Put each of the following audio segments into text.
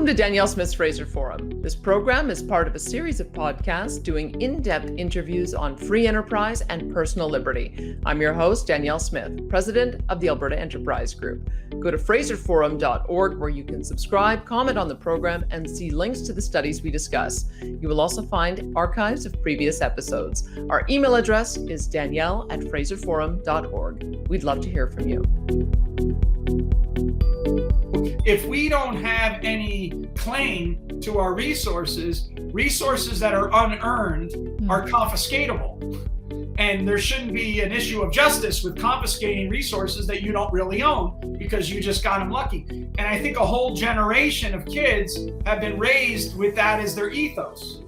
Welcome to Danielle Smith's Fraser Forum. This program is part of a series of podcasts doing in-depth interviews on free enterprise and personal liberty. I'm your host, Danielle Smith, president of the Alberta Enterprise Group. Go to fraserforum.org where you can subscribe, comment on the program, and see links to the studies we discuss. You will also find archives of previous episodes. Our email address is danielle@fraserforum.org. We'd love to hear from you. If we don't have any claim to our resources that are unearned are confiscatable. And there shouldn't be an issue of justice with confiscating resources that you don't really own because you just got them lucky. And I think a whole generation of kids have been raised with that as their ethos.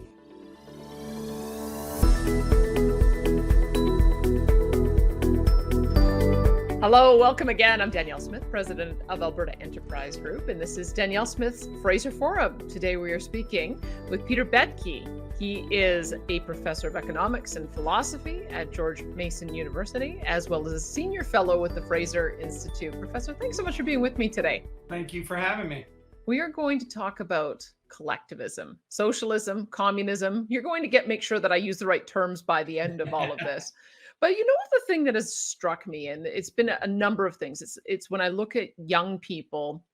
Hello, welcome again. I'm Danielle Smith, president of Alberta Enterprise Group, and this is Danielle Smith's Fraser Forum. Today we are speaking with Peter Boettke. He is a professor of economics and philosophy at George Mason University, as well as a senior fellow with the Fraser Institute. Professor, thanks so much for being with me today. Thank you for having me. We are going to talk about collectivism, socialism, communism. You're going to make sure that I use the right terms by the end of all of this. But you know the thing that has struck me, and it's been a number of things, it's when I look at young people,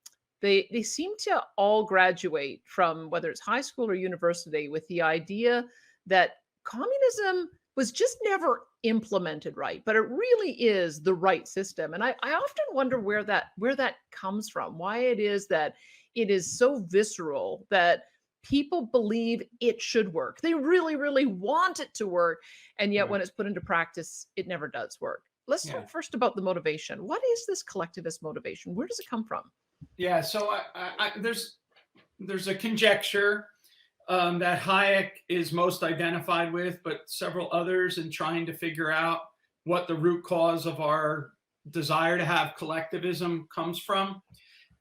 they seem to all graduate from whether it's high school or university with the idea that communism was just never implemented right, but it really is the right system. And I often wonder where that comes from, why it is that it is so visceral that people believe it should work. They really, really want it to work. And yet when it's put into practice, it never does work. Let's talk first about the motivation. What is this collectivist motivation? Where does it come from? Yeah, so there's a conjecture that Hayek is most identified with, but several others in trying to figure out what the root cause of our desire to have collectivism comes from.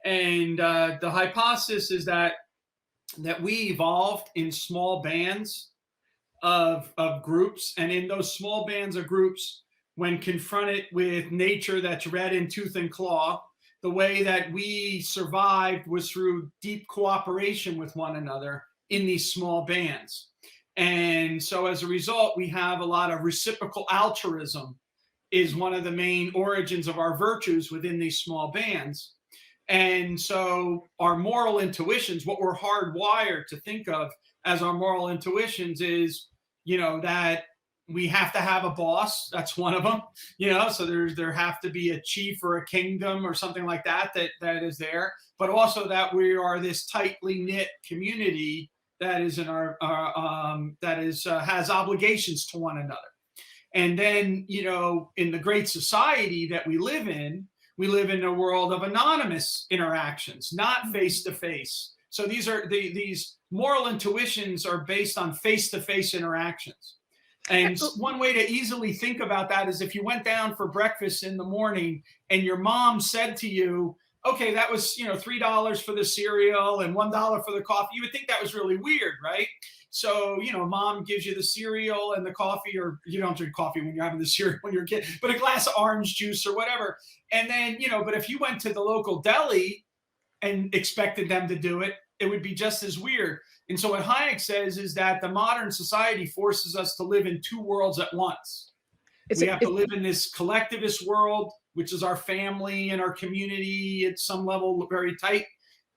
And the hypothesis is that we evolved in small bands of groups. And in those small bands of groups, when confronted with nature that's red in tooth and claw, the way that we survived was through deep cooperation with one another in these small bands. And so as a result, we have a lot of reciprocal altruism is one of the main origins of our virtues within these small bands. And so our moral intuitions, what we're hardwired to think of as our moral intuitions is, that we have to have a boss. That's one of them, so there have to be a chief or a kingdom or something like that is there, but also that we are this tightly knit community that is in has obligations to one another. And then, in the great society that we live in a world of anonymous interactions, not face-to-face. So these moral intuitions are based on face-to-face interactions. And one way to easily think about that is if you went down for breakfast in the morning and your mom said to you, okay, that was, $3 for the cereal and $1 for the coffee, you would think that was really weird, right? So, mom gives you the cereal and the coffee, or you don't drink coffee when you're having the cereal when you're a kid, but a glass of orange juice or whatever. And then, but if you went to the local deli and expected them to do it, it would be just as weird. And so what Hayek says is that the modern society forces us to live in two worlds at once. We have to live in this collectivist world, which is our family and our community at some level, very tight.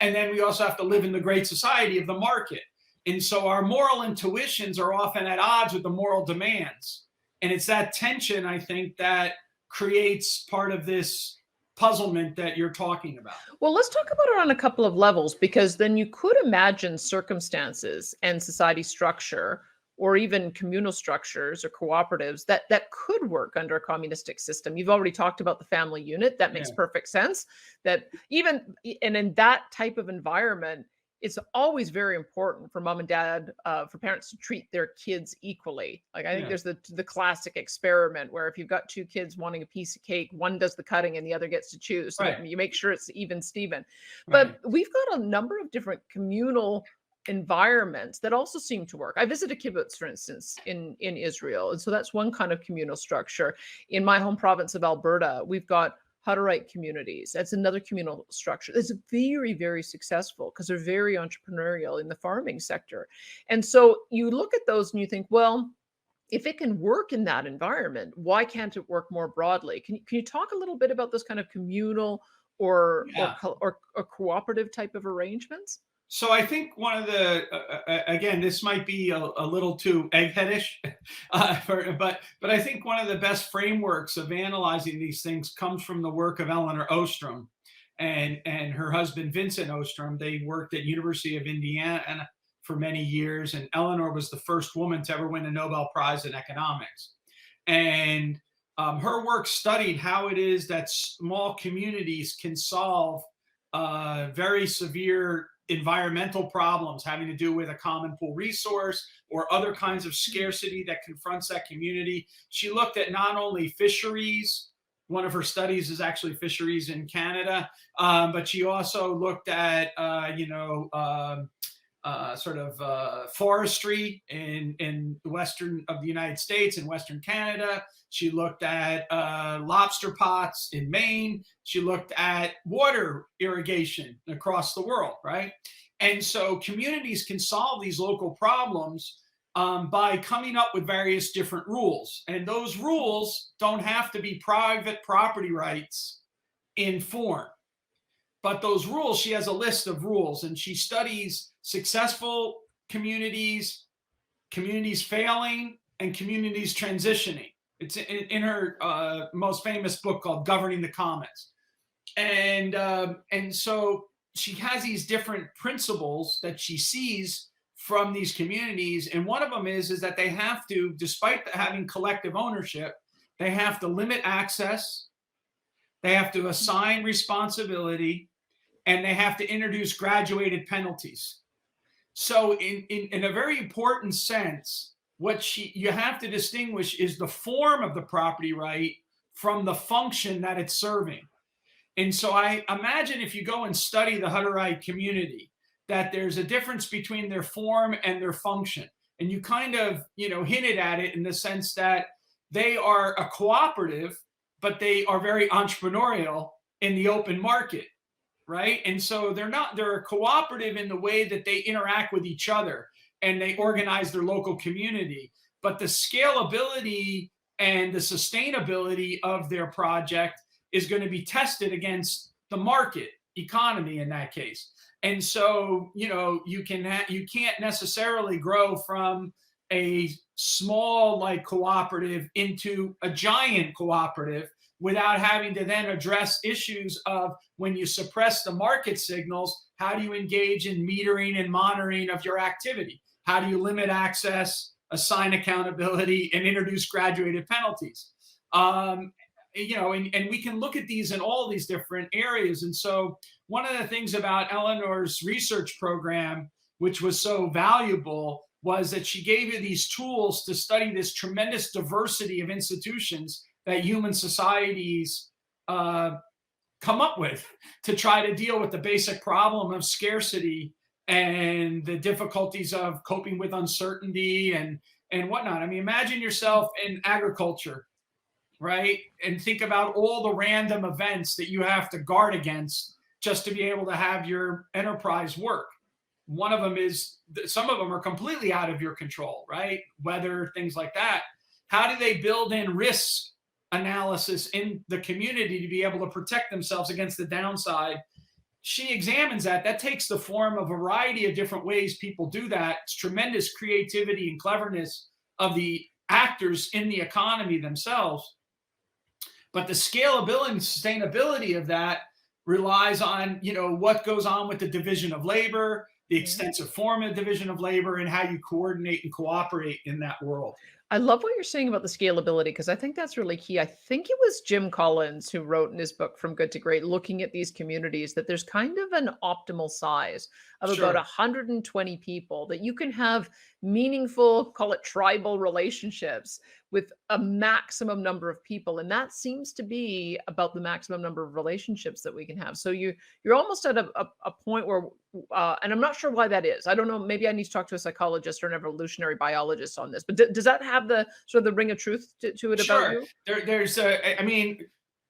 And then we also have to live in the great society of the market. And so our moral intuitions are often at odds with the moral demands. And it's that tension, I think, that creates part of this puzzlement that you're talking about. Well, let's talk about it on a couple of levels, because then you could imagine circumstances and society structure or even communal structures or cooperatives that could work under a communistic system. You've already talked about the family unit. That makes perfect sense. And in that type of environment, it's always very important for mom and dad, for parents to treat their kids equally. Like I think there's the classic experiment where if you've got two kids wanting a piece of cake, one does the cutting and the other gets to choose. So you make sure it's even Steven. But we've got a number of different communal environments that also seem to work. I visited kibbutz, for instance, in Israel. And so that's one kind of communal structure. In my home province of Alberta, we've got Hutterite communities. That's another communal structure. It's very, very successful because they're very entrepreneurial in the farming sector. And so you look at those and you think, well, if it can work in that environment, why can't it work more broadly? Can you talk a little bit about those kind of communal Yeah. or cooperative type of arrangements? So I think one of the again, this might be a little too eggheadish, but I think one of the best frameworks of analyzing these things comes from the work of Eleanor Ostrom and her husband Vincent Ostrom. They worked at University of Indiana for many years, and Eleanor was the first woman to ever win a Nobel Prize in economics. And her work studied how it is that small communities can solve very severe environmental problems having to do with a common pool resource or other kinds of scarcity that confronts that community. She looked at not only fisheries, one of her studies is actually fisheries in Canada, but she also looked at, forestry in the western of the United States and Western Canada. She looked at lobster pots in Maine. She looked at water irrigation across the world, right? And so communities can solve these local problems by coming up with various different rules. And those rules don't have to be private property rights in form. But those rules, she has a list of rules, and she studies successful communities, communities failing, and communities transitioning. It's in her most famous book called Governing the Commons. And so she has these different principles that she sees from these communities. And one of them is that they have to, despite having collective ownership, they have to limit access, they have to assign responsibility, and they have to introduce graduated penalties. So in a very important sense, what you have to distinguish is the form of the property right from the function that it's serving. And so I imagine if you go and study the Hutterite community, that there's a difference between their form and their function. And you kind of, hinted at it in the sense that they are a cooperative, but they are very entrepreneurial in the open market. Right. And so they're cooperative in the way that they interact with each other and they organize their local community. But the scalability and the sustainability of their project is going to be tested against the market economy in that case. And so, you can't necessarily grow from a small like cooperative into a giant cooperative without having to then address issues of when you suppress the market signals, how do you engage in metering and monitoring of your activity? How do you limit access, assign accountability, and introduce graduated penalties? And we can look at these in all these different areas. And so one of the things about Eleanor's research program, which was so valuable, was that she gave you these tools to study this tremendous diversity of institutions that human societies come up with to try to deal with the basic problem of scarcity and the difficulties of coping with uncertainty and whatnot. I mean, imagine yourself in agriculture, right? And think about all the random events that you have to guard against just to be able to have your enterprise work. One of them is, some of them are completely out of your control, right? Weather, things like that. How do they build in risk analysis in the community to be able to protect themselves against the downside? She examines that. That takes the form of a variety of different ways people do that. It's tremendous creativity and cleverness of the actors in the economy themselves. But the scalability and sustainability of that relies on, what goes on with the division of labor, the extensive form of division of labor, and how you coordinate and cooperate in that world. I love what you're saying about the scalability because I think that's really key. I think it was Jim Collins who wrote in his book From Good to Great, looking at these communities, that there's kind of an optimal size of about 120 people that you can have meaningful, call it tribal relationships with a maximum number of people. And that seems to be about the maximum number of relationships that we can have. So you're almost at a point where, and I'm not sure why that is. I don't know. Maybe I need to talk to a psychologist or an evolutionary biologist on this. But does that have the sort of the ring of truth to it about you? There's,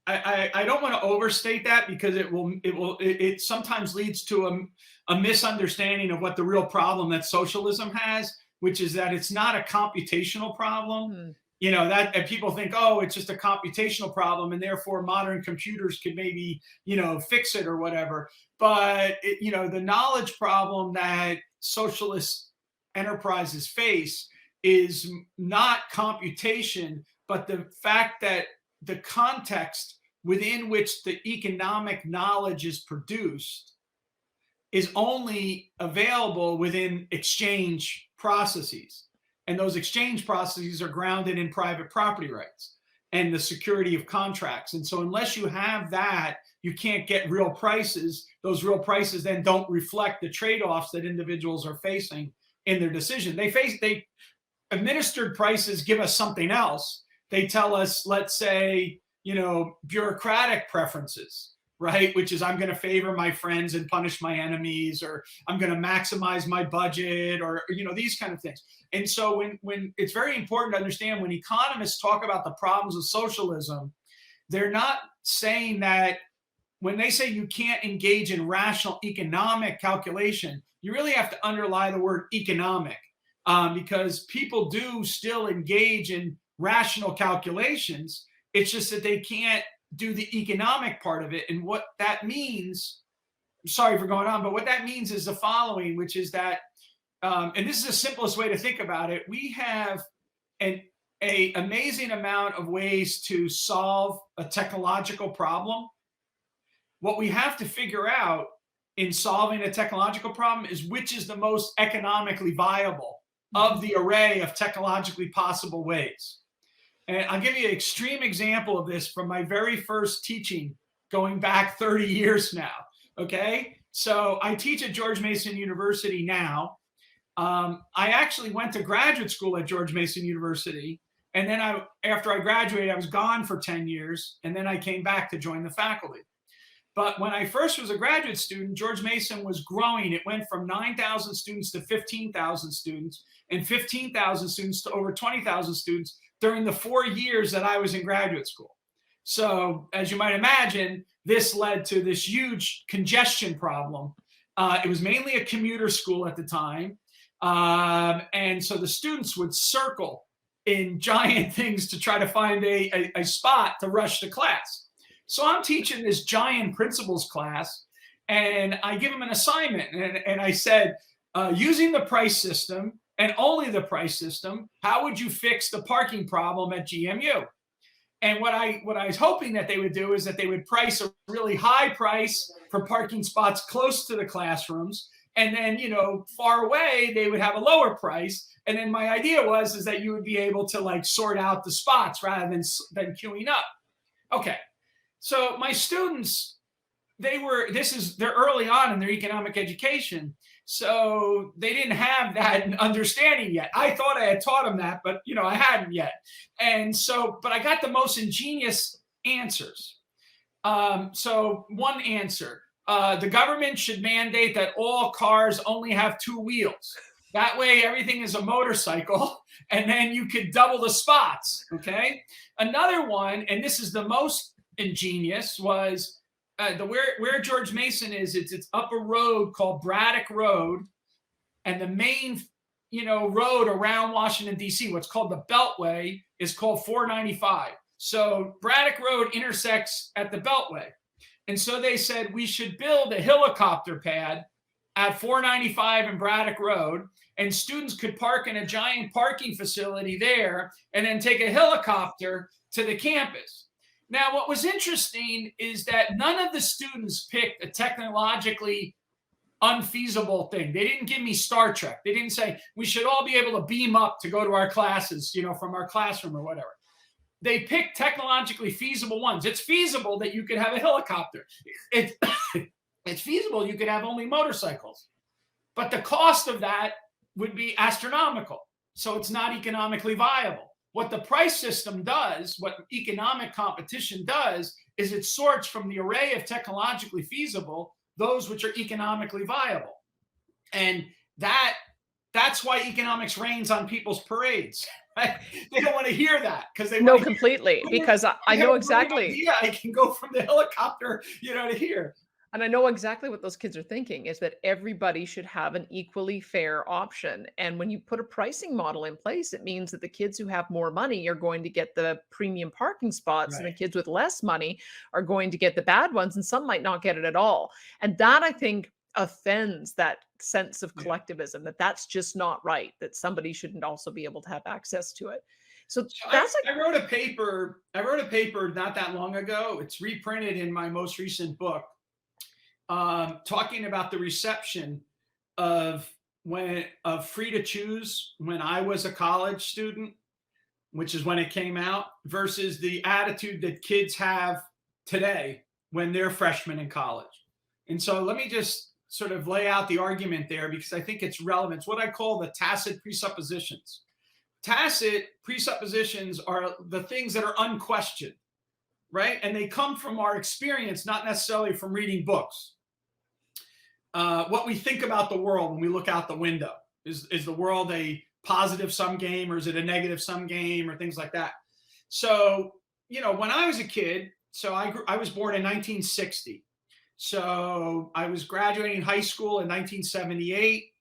I don't want to overstate that, because it sometimes leads to a misunderstanding of what the real problem that socialism has, which is that it's not a computational problem. Hmm. You know, that and people think, oh, it's just a computational problem, and therefore modern computers could maybe, you know, fix it or whatever. But you know, the knowledge problem that socialist enterprises face is not computation, but the fact that the context within which the economic knowledge is produced is only available within exchange processes. And those exchange processes are grounded in private property rights and the security of contracts. And so unless you have that, you can't get real prices. Those real prices then don't reflect the trade-offs that individuals are facing in their decision. They administered prices give us something else. They tell us, let's say, you know, bureaucratic preferences, right? Which is, I'm going to favor my friends and punish my enemies, or I'm going to maximize my budget, or, you know, these kind of things. And so when it's very important to understand, when economists talk about the problems of socialism, they're not saying that, when they say you can't engage in rational economic calculation, you really have to underlie the word economic, because people do still engage in rational calculations. It's just that they can't do the economic part of it. And what that means, sorry for going on, but what that means is the following, which is that, and this is the simplest way to think about it, we have an amazing amount of ways to solve a technological problem. What we have to figure out in solving a technological problem is which is the most economically viable of the array of technologically possible ways. And I'll give you an extreme example of this from my very first teaching going back 30 years now. Okay. So I teach at George Mason University now. I actually went to graduate school at George Mason University. And then after I graduated, I was gone for 10 years. And then I came back to join the faculty. But when I first was a graduate student, George Mason was growing. It went from 9,000 students to 15,000 students, and 15,000 students to over 20,000 students during the 4 years that I was in graduate school. So as you might imagine, this led to this huge congestion problem. It was mainly a commuter school at the time. And so the students would circle in giant things to try to find a spot to rush to class. So I'm teaching this giant principles class, and I give them an assignment. And I said, using the price system and only the price system, how would you fix the parking problem at GMU? And what I was hoping that they would do is that they would price a really high price for parking spots close to the classrooms. And then, you know, far away, they would have a lower price. And then my idea was that you would be able to like sort out the spots rather than queuing up. Okay. So my students, they're early on in their economic education. So they didn't have that understanding yet. I thought I had taught them that, but, you know, I hadn't yet. And so, but I got the most ingenious answers. So one answer, the government should mandate that all cars only have 2 wheels. That way everything is a motorcycle, and then you could double the spots, okay? Another one, and this is the most ingenious, was where George Mason is. It's up a road called Braddock Road, and the main, you know, road around Washington D.C., what's called the Beltway, is called 495. So Braddock Road intersects at the Beltway, and so they said we should build a helicopter pad at 495 and Braddock Road, and students could park in a giant parking facility there, and then take a helicopter to the campus. Now, what was interesting is that none of the students picked a technologically unfeasible thing. They didn't give me Star Trek. They didn't say we should all be able to beam up to go to our classes, you know, from our classroom or whatever. They picked technologically feasible ones. It's feasible that you could have a helicopter. It's feasible you could have only motorcycles. But the cost of that would be astronomical. So it's not economically viable. What the price system does, what economic competition does, is it sorts from the array of technologically feasible those which are economically viable. And that's why economics rains on people's parades. Right? They don't want to hear that because they No, want to completely, hear, because I I have know a brilliant exactly. idea. I can go from the helicopter, to here. And I know exactly what those kids are thinking is that everybody should have an equally fair option. And when you put a pricing model in place, it means that the kids who have more money are going to get the premium parking spots, and the Right. kids with less money are going to get the bad ones, and some might not get it at all. And that, I think, offends that sense of Yeah. collectivism, that that's just not right, that somebody shouldn't also be able to have access to it. So So that's like, I wrote a paper. I wrote a paper not that long ago. It's reprinted in my most recent book, talking about the reception of free to choose when I was a college student, which is when it came out, versus the attitude that kids have today when they're freshmen in college. And so let me just sort of lay out the argument there because I think it's relevant. It's what I call the tacit presuppositions. Tacit presuppositions are the things that are unquestioned, right? And they come from our experience, not necessarily from reading books. What we think about the world when we look out the window. Is the world a positive sum game or is it a negative sum game or things like that? So, when I was a kid, so I was born in 1960. So I was graduating high school in 1978,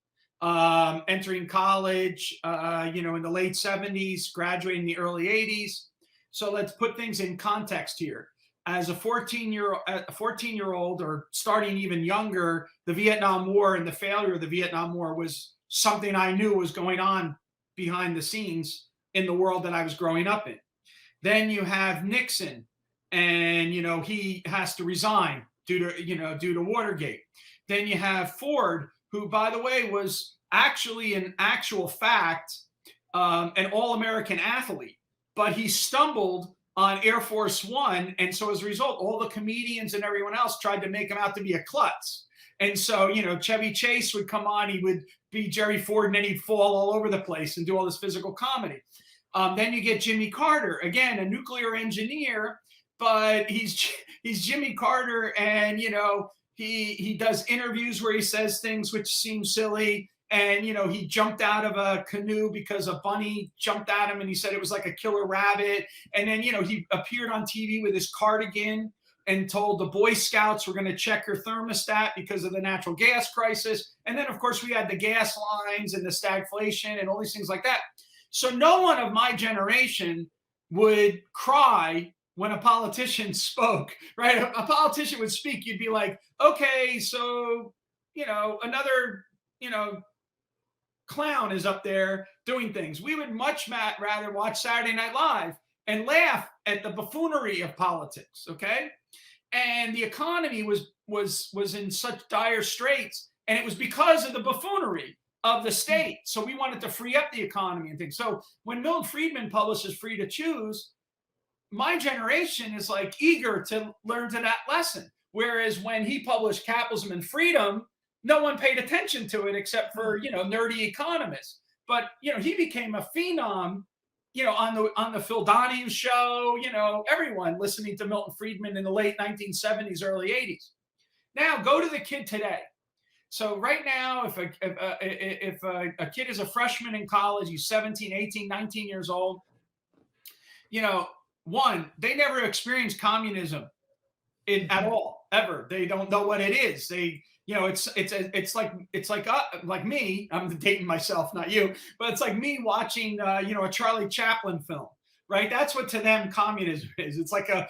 entering college, in the late 70s, graduating in the early 80s. So let's put things in context here. As a 14-year-old or starting even younger, the Vietnam War and the failure of the Vietnam War was something I knew was going on behind the scenes in the world that I was growing up in. Then you have Nixon, and he has to resign due to Watergate. Then you have Ford, who, by the way, was actually in actual fact an all-American athlete, but he stumbled on Air Force One, and so as a result, all the comedians and everyone else tried to make him out to be a klutz. And so, Chevy Chase would come on, he would be Jerry Ford, and then he'd fall all over the place and do all this physical comedy. Then you get Jimmy Carter, again, a nuclear engineer, but he's Jimmy Carter, and he does interviews where he says things which seem silly, and he jumped out of a canoe because a bunny jumped at him, and he said it was like a killer rabbit. And then he appeared on TV with his cardigan and told the Boy Scouts we're going to check your thermostat because of the natural gas crisis. And then, of course, we had the gas lines and the stagflation and all these things like that. So no one of my generation would cry when a politician spoke, right? A politician would speak, you'd be like, okay, so, another, clown is up there doing things. We would much rather watch Saturday Night Live and laugh at the buffoonery of politics, okay? And the economy was in such dire straits, and it was because of the buffoonery of the state. So we wanted to free up the economy and things. So when Milton Friedman publishes Free to Choose, my generation is like eager to learn to that lesson. Whereas when he published Capitalism and Freedom, no one paid attention to it except for nerdy economists. But he became a phenom, on the Phil Donahue show. Everyone listening to Milton Friedman in the late 1970s, early 80s. Now go to the kid today. So right now, if a kid is a freshman in college, he's 17, 18, 19 years old. One, they never experienced communism at all, ever. They don't know what it is. It's like me. I'm dating myself, not you, but it's like me watching a Charlie Chaplin film, right? That's what to them communism is. It's like a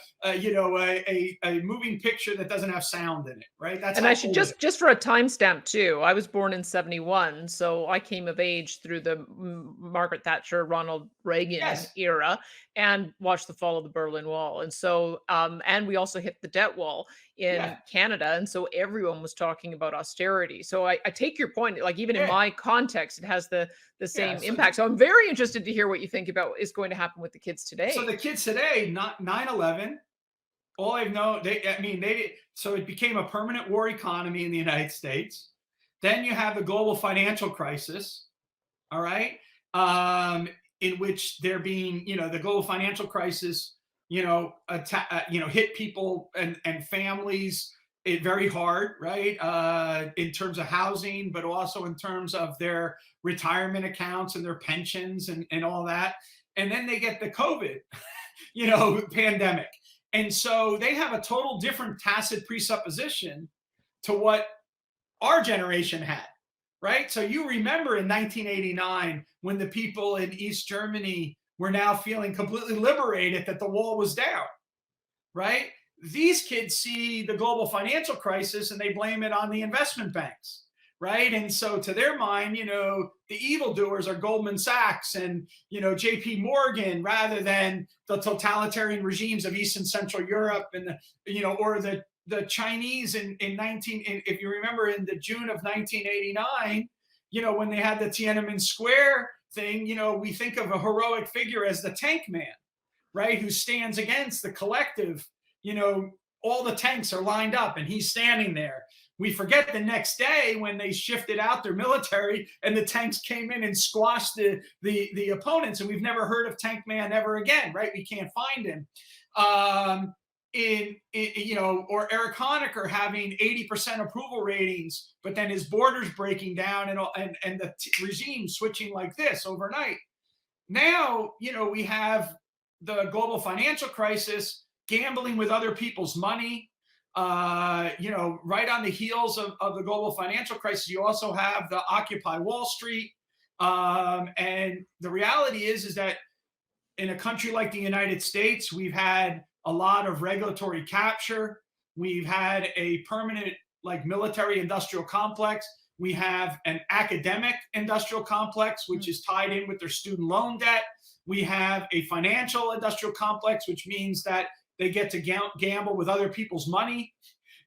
moving picture that doesn't have sound in it, right? That's and I should just for a timestamp too. I was born in 71, so I came of age through the Margaret Thatcher, Ronald Reagan era, and watched the fall of the Berlin Wall. And so, and we also hit the debt wall in Canada, and so everyone was talking about austerity. So I take your point. Like even in my context, it has the same impact. So I'm very interested to hear what you think about is going to happen with the kids today. So the kids today, not 9/11. All I've known, so it became a permanent war economy in the United States. Then you have the global financial crisis, all right, in which there being, the global financial crisis, hit people and families it very hard, right? In terms of housing, but also in terms of their retirement accounts and their pensions and all that. And then they get the COVID, pandemic. And so they have a total different tacit presupposition to what our generation had, right? So you remember in 1989 when the people in East Germany were now feeling completely liberated that the wall was down, right? These kids see the global financial crisis and they blame it on the investment banks, right? And so to their mind, the evildoers are Goldman Sachs and, JP Morgan, rather than the totalitarian regimes of East and Central Europe and, or the Chinese if you remember in the June of 1989, when they had the Tiananmen Square thing, we think of a heroic figure as the tank man, right? Who stands against the collective. All the tanks are lined up and he's standing there. We forget the next day when they shifted out their military and the tanks came in and squashed the opponents, and we've never heard of Tank Man ever again, right? We can't find him. Or Eric Honecker having 80% approval ratings, but then his borders breaking down and the regime switching like this overnight. Now, we have the global financial crisis, gambling with other people's money. Right on the heels of the global financial crisis, you also have the Occupy Wall Street. And the reality is that in a country like the United States, we've had a lot of regulatory capture. We've had a permanent military industrial complex. We have an academic industrial complex, which is tied in with their student loan debt. We have a financial industrial complex, which means that they get to gamble with other people's money,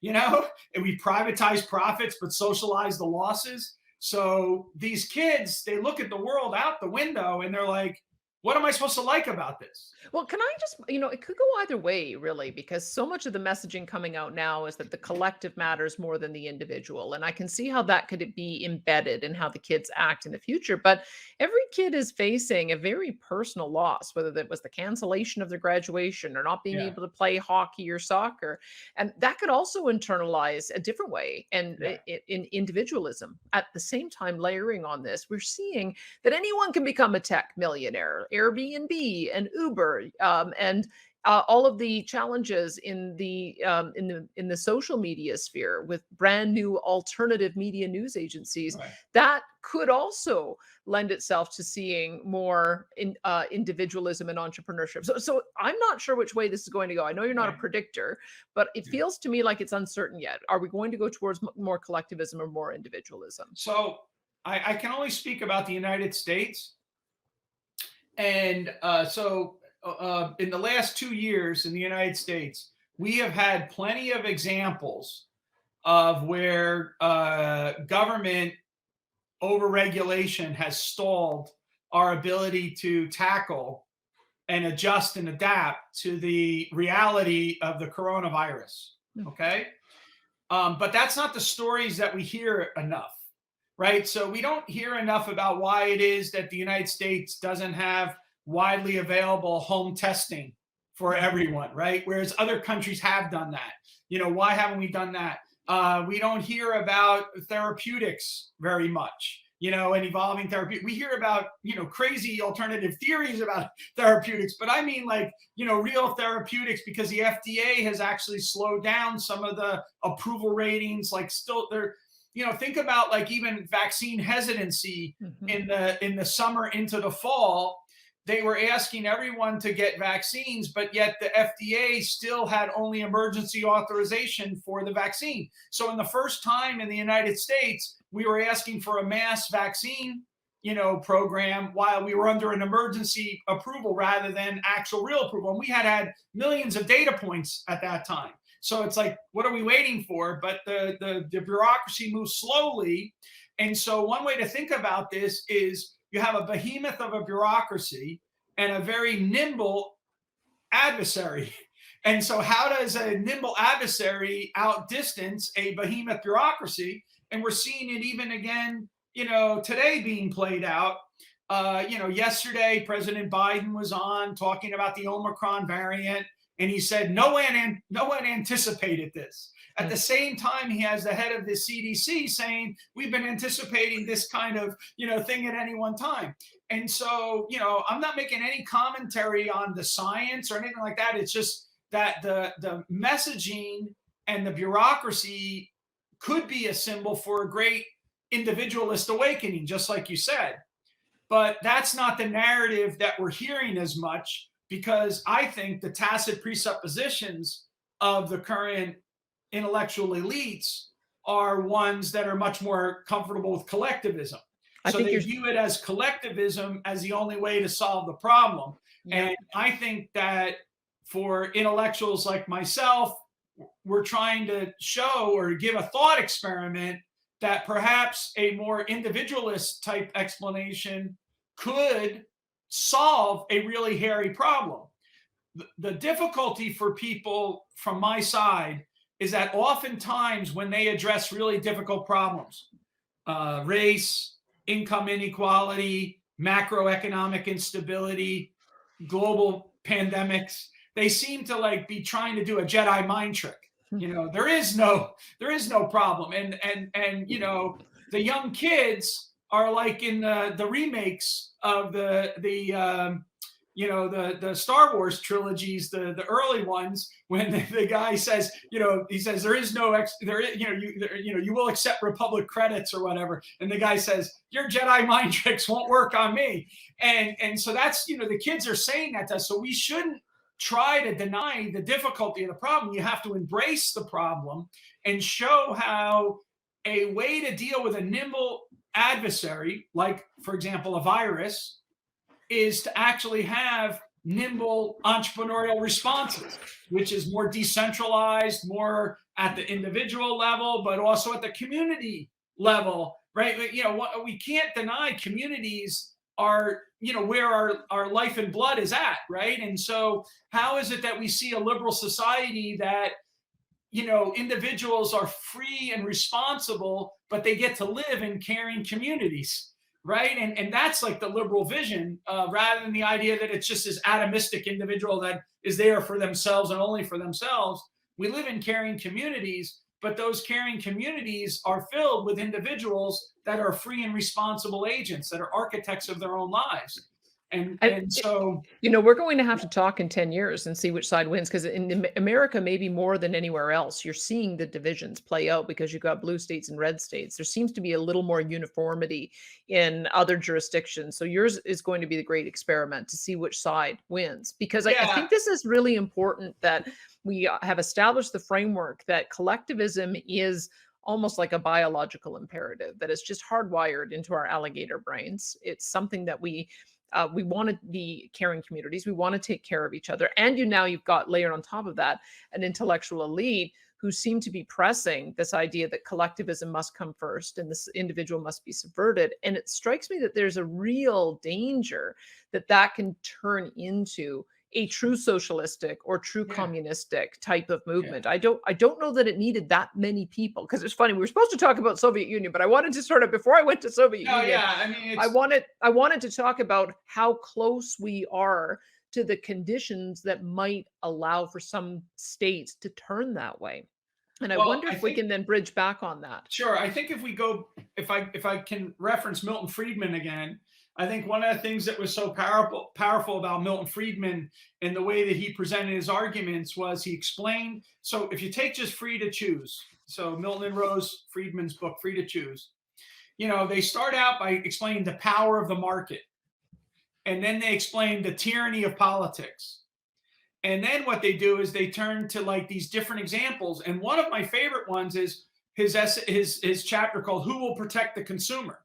and we privatize profits, but socialize the losses. So these kids, they look at the world out the window and they're like, what am I supposed to like about this? Well, can I just, it could go either way, really, because so much of the messaging coming out now is that the collective matters more than the individual. And I can see how that could be embedded in how the kids act in the future. But every kid is facing a very personal loss, whether that was the cancellation of their graduation or not being able to play hockey or soccer. And that could also internalize a different way and in individualism. At the same time, layering on this, we're seeing that anyone can become a tech millionaire. Airbnb and Uber, and all of the challenges in the social media sphere with brand new alternative media news agencies, Right. that could also lend itself to seeing more individualism and entrepreneurship. So I'm not sure which way this is going to go. I know you're not a predictor, but it feels to me like it's uncertain yet. Are we going to go towards more collectivism or more individualism? So I can only speak about the United States. And in the last 2 years in the United States, we have had plenty of examples of where government overregulation has stalled our ability to tackle and adjust and adapt to the reality of the coronavirus. Okay. But that's not the stories that we hear enough. Right. So we don't hear enough about why it is that the United States doesn't have widely available home testing for everyone. Right. Whereas other countries have done that. Why haven't we done that? We don't hear about therapeutics very much, and evolving therapy. We hear about, crazy alternative theories about therapeutics, but I mean real therapeutics, because the FDA has actually slowed down some of the approval ratings. Think about even vaccine hesitancy in the summer into the fall. They were asking everyone to get vaccines, but yet the FDA still had only emergency authorization for the vaccine. So in the first time in the United States, we were asking for a mass vaccine, program, while we were under an emergency approval rather than actual real approval. And we had millions of data points at that time. So it's like, what are we waiting for? But the bureaucracy moves slowly. And so one way to think about this is you have a behemoth of a bureaucracy and a very nimble adversary. And so how does a nimble adversary outdistance a behemoth bureaucracy? And we're seeing it even again, today being played out. Yesterday, President Biden was on talking about the Omicron variant. And he said, no one anticipated this. At the same time, he has the head of the CDC saying, we've been anticipating this kind of, thing at any one time. And so, I'm not making any commentary on the science or anything like that. It's just that the messaging and the bureaucracy could be a symbol for a great individualist awakening, just like you said. But that's not the narrative that we're hearing as much, because I think the tacit presuppositions of the current intellectual elites are ones that are much more comfortable with collectivism. So they view it as collectivism as the only way to solve the problem. Yeah. And I think that for intellectuals like myself, we're trying to show or give a thought experiment that perhaps a more individualist type explanation could solve a really hairy problem. The difficulty for people from my side is that oftentimes when they address really difficult problems, race, income inequality, macroeconomic instability, global pandemics, they seem to be trying to do a Jedi mind trick. There is no problem. And the young kids are like in the remakes of the Star Wars trilogies, the early ones, when the guy says, he says there is no you will accept Republic credits or whatever, and the guy says your Jedi mind tricks won't work on me, and so that's the kids are saying that to us. So we shouldn't try to deny the difficulty of the problem. You have to embrace the problem and show how a way to deal with a nimble adversary, like for example a virus, is to actually have nimble entrepreneurial responses, which is more decentralized, more at the individual level, but also at the community level, right? We can't deny communities are, where our life and blood is at, right? And so how is it that we see a liberal society that, individuals are free and responsible, but they get to live in caring communities? Right. And that's like the liberal vision, rather than the idea that it's just this atomistic individual that is there for themselves and only for themselves. We live in caring communities, but those caring communities are filled with individuals that are free and responsible agents, that are architects of their own lives. And so, we're going to have to talk in 10 years and see which side wins, because in America, maybe more than anywhere else, you're seeing the divisions play out because you've got blue states and red states. There seems to be a little more uniformity in other jurisdictions. So yours is going to be the great experiment to see which side wins, because I think this is really important that we have established the framework that collectivism is almost like a biological imperative, that is just hardwired into our alligator brains. It's something that we want to be caring communities. We want to take care of each other. And you've got layered on top of that an intellectual elite who seem to be pressing this idea that collectivism must come first and this individual must be subverted. And it strikes me that there's a real danger that can turn into a true socialistic or true communistic type of movement. I don't know that it needed that many people, because it's funny, we were supposed to talk about Soviet Union, but I wanted to sort of, before I went to Soviet Union, I wanted to talk about how close we are to the conditions that might allow for some states to turn that way. And I wonder if we can then bridge back on that. Sure. I think if I can reference Milton Friedman again, I think one of the things that was so powerful about Milton Friedman and the way that he presented his arguments was he explained. So if you take just Free to Choose, so Milton and Rose Friedman's book, Free to Choose, they start out by explaining the power of the market. And then they explain the tyranny of politics. And then what they do is they turn to these different examples. And one of my favorite ones is his chapter called Who Will Protect the Consumer?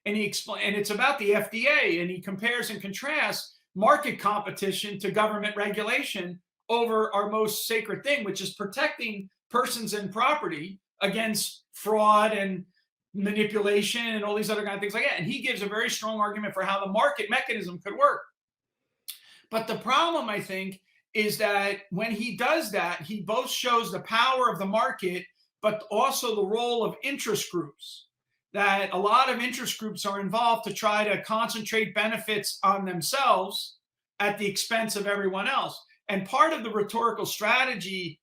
And and it's about the FDA, and he compares and contrasts market competition to government regulation over our most sacred thing, which is protecting persons and property against fraud and manipulation and all these other kind of things like that. And he gives a very strong argument for how the market mechanism could work. But the problem, I think, is that when he does that, he both shows the power of the market, but also the role of interest groups. That a lot of interest groups are involved to try to concentrate benefits on themselves at the expense of everyone else. And part of the rhetorical strategy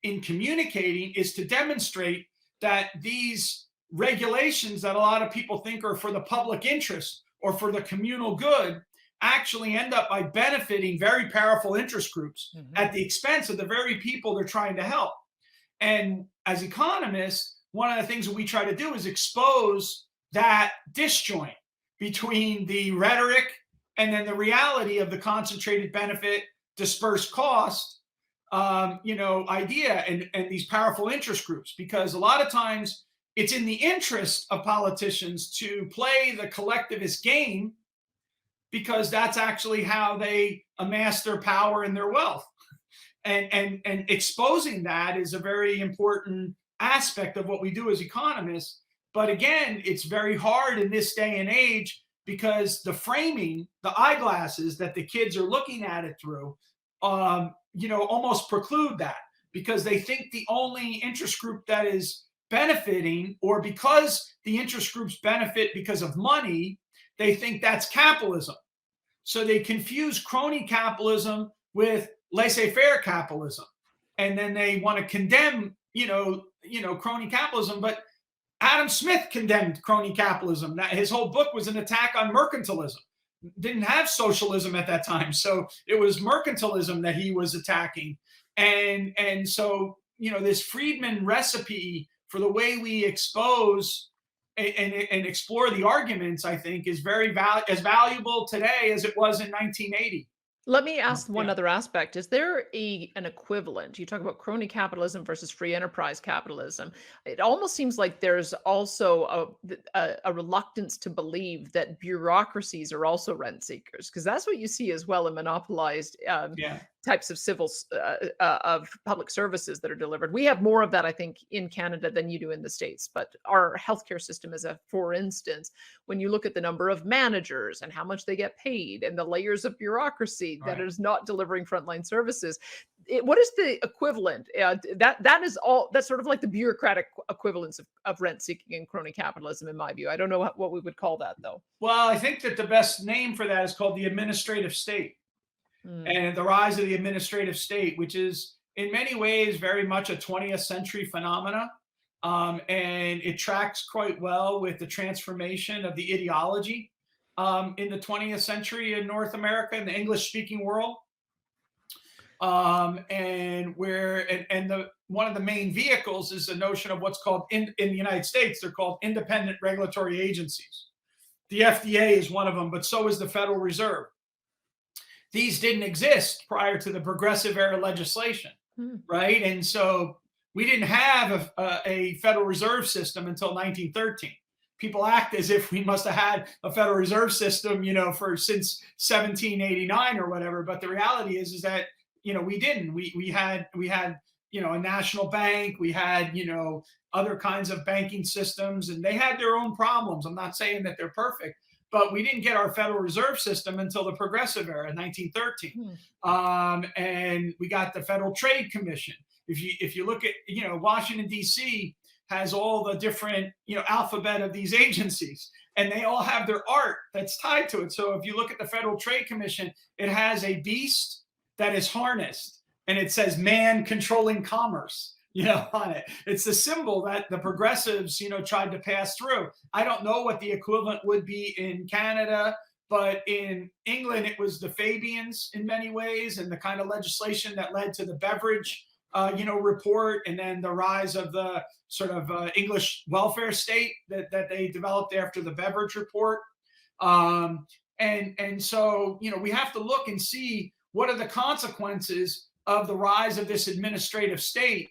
in communicating is to demonstrate that these regulations that a lot of people think are for the public interest or for the communal good actually end up by benefiting very powerful interest groups at the expense of the very people they're trying to help. And as economists, one of the things that we try to do is expose that disjoint between the rhetoric and then the reality of the concentrated benefit, dispersed cost, idea and these powerful interest groups. Because a lot of times it's in the interest of politicians to play the collectivist game, because that's actually how they amass their power and their wealth. And exposing that is a very important aspect of what we do as economists. But again, it's very hard in this day and age because the framing, the eyeglasses that the kids are looking at it through, almost preclude that, because they think the only interest group that is benefiting, or because the interest groups benefit because of money, they think that's capitalism. So they confuse crony capitalism with laissez-faire capitalism, and then they want to condemn, crony capitalism. But Adam Smith condemned crony capitalism. His whole book was an attack on mercantilism. Didn't have socialism at that time, so it was mercantilism that he was attacking. And so this Friedman recipe for the way we expose and explore the arguments, I think, is as valuable today as it was in 1980. Let me ask one other aspect. Is there an equivalent? You talk about crony capitalism versus free enterprise capitalism. It almost seems like there's also a reluctance to believe that bureaucracies are also rent seekers, because that's what you see as well in monopolized types of of public services that are delivered. We have more of that, I think, in Canada than you do in the States. But our healthcare system is for instance, when you look at the number of managers and how much they get paid and the layers of bureaucracy that is not delivering frontline services. What is the equivalent? That's sort of like the bureaucratic equivalence of rent seeking and crony capitalism, in my view. I don't know what we would call that, though. Well, I think that the best name for that is called the administrative state, and the rise of the administrative state, which is in many ways very much a 20th century phenomena. And it tracks quite well with the transformation of the ideology in the 20th century in North America, in the English-speaking world. One of the main vehicles is the notion of what's called in the United States, they're called independent regulatory agencies. The FDA is one of them, but so is the Federal Reserve. These didn't exist prior to the progressive era legislation, right? And so we didn't have a Federal Reserve system until 1913. People act as if we must have had a Federal Reserve system, since 1789 or whatever. But the reality is that, we didn't. We had a national bank. We had, other kinds of banking systems, and they had their own problems. I'm not saying that they're perfect, but we didn't get our Federal Reserve System until the progressive era, 1913. And we got the Federal Trade Commission. If you look at, Washington, D.C. has all the different, alphabet of these agencies, and they all have their art that's tied to it. So if you look at the Federal Trade Commission, it has a beast that is harnessed, and it says "man controlling commerce," on it. It's the symbol that the progressives, tried to pass through. I don't know what the equivalent would be in Canada, but in England, it was the Fabians in many ways, and the kind of legislation that led to the beverage report, and then the rise of the sort of English welfare state that they developed after the beverage report. And so, we have to look and see what are the consequences of the rise of this administrative state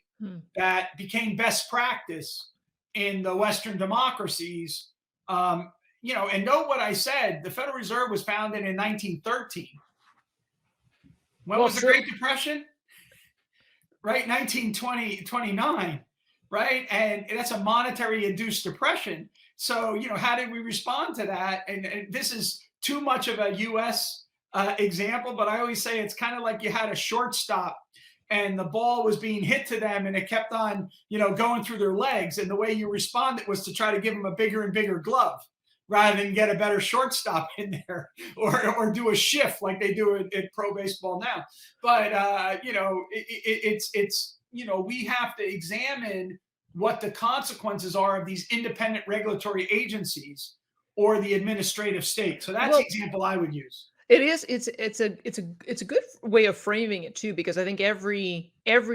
that became best practice in the Western democracies. And note what I said, the Federal Reserve was founded in 1913. When was the Great Depression? Right, 1929, right? And that's a monetary induced depression. So, how did we respond to that? And this is too much of a US example, but I always say it's kind of like you had a shortstop and the ball was being hit to them and it kept on, going through their legs. And the way you responded was to try to give them a bigger and bigger glove, rather than get a better shortstop in there or do a shift like they do in pro baseball now. But it's we have to examine what the consequences are of these independent regulatory agencies or the administrative state. So that's the example I would use. It is. It's a good way of framing it too, because I think every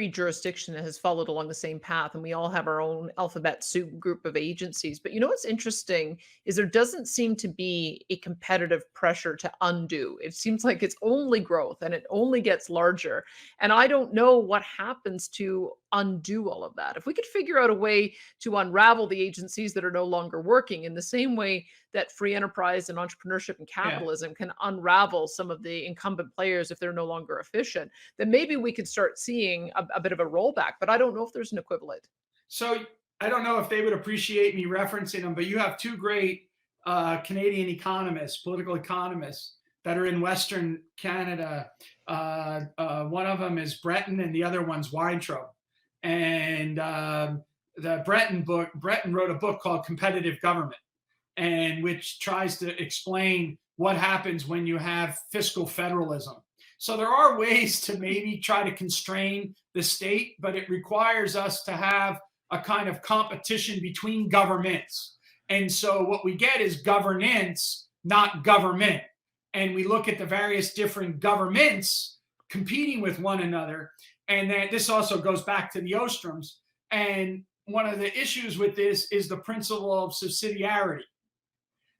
jurisdiction has followed along the same path, and we all have our own alphabet soup group of agencies. But what's interesting is there doesn't seem to be a competitive pressure to undo. It seems like it's only growth, and it only gets larger. And I don't know what happens to undo all of that. If we could figure out a way to unravel the agencies that are no longer working in the same way that free enterprise and entrepreneurship and capitalism can unravel some of the incumbent players if they're no longer efficient, then maybe we could start seeing a bit of a rollback. But I don't know if there's an equivalent. So I don't know if they would appreciate me referencing them, but you have two great Canadian economists, political economists, that are in Western Canada. One of them is Breton and the other one's Weintraub. And the Breton wrote a book called Competitive Government, and which tries to explain what happens when you have fiscal federalism. So there are ways to maybe try to constrain the state, but it requires us to have a kind of competition between governments. And so what we get is governance, not government. And we look at the various different governments competing with one another. And then this also goes back to the Ostroms. And one of the issues with this is the principle of subsidiarity.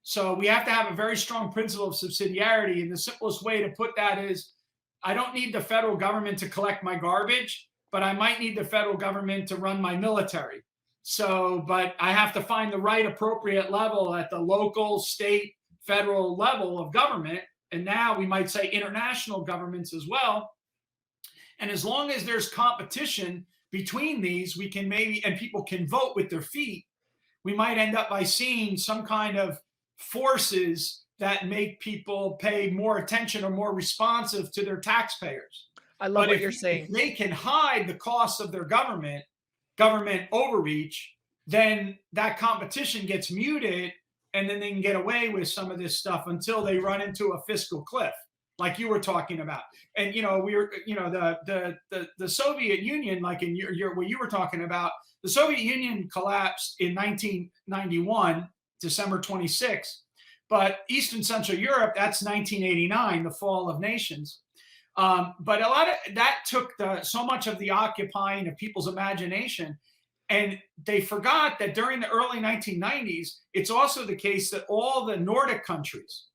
So we have to have a very strong principle of subsidiarity. And the simplest way to put that is, I don't need the federal government to collect my garbage, but I might need the federal government to run my military. So, but I have to find the right appropriate level at the local, state, federal level of government. And now we might say international governments as well. And as long as there's competition between these, we can maybe, and people can vote with their feet, we might end up by seeing some kind of forces that make people pay more attention or more responsive to their taxpayers. I love what you're saying. If they can hide the costs of their government overreach, then that competition gets muted, and then they can get away with some of this stuff until they run into a fiscal cliff, like you were talking about. And the Soviet Union, like in what you were talking about, the Soviet Union collapsed in 1991, December 26th. But Eastern Central Europe, that's 1989, the fall of nations. But a lot of that took so much of the occupying of people's imagination. And they forgot that during the early 1990s, it's also the case that all the Nordic countries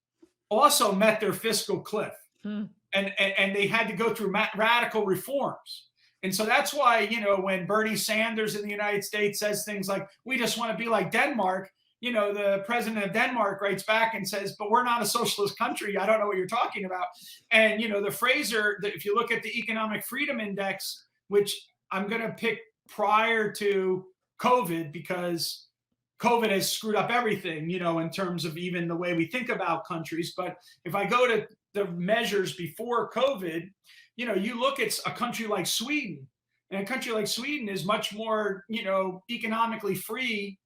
also met their fiscal cliff. And they had to go through radical reforms. And so that's why, when Bernie Sanders in the United States says things like, we just want to be like Denmark, the president of Denmark writes back and says, but we're not a socialist country. I don't know what you're talking about. And, the Fraser, if you look at the Economic Freedom Index, which I'm going to pick prior to COVID, because COVID has screwed up everything, in terms of even the way we think about countries. But if I go to the measures before COVID, you look at a country like Sweden, and a country like Sweden is much more, economically free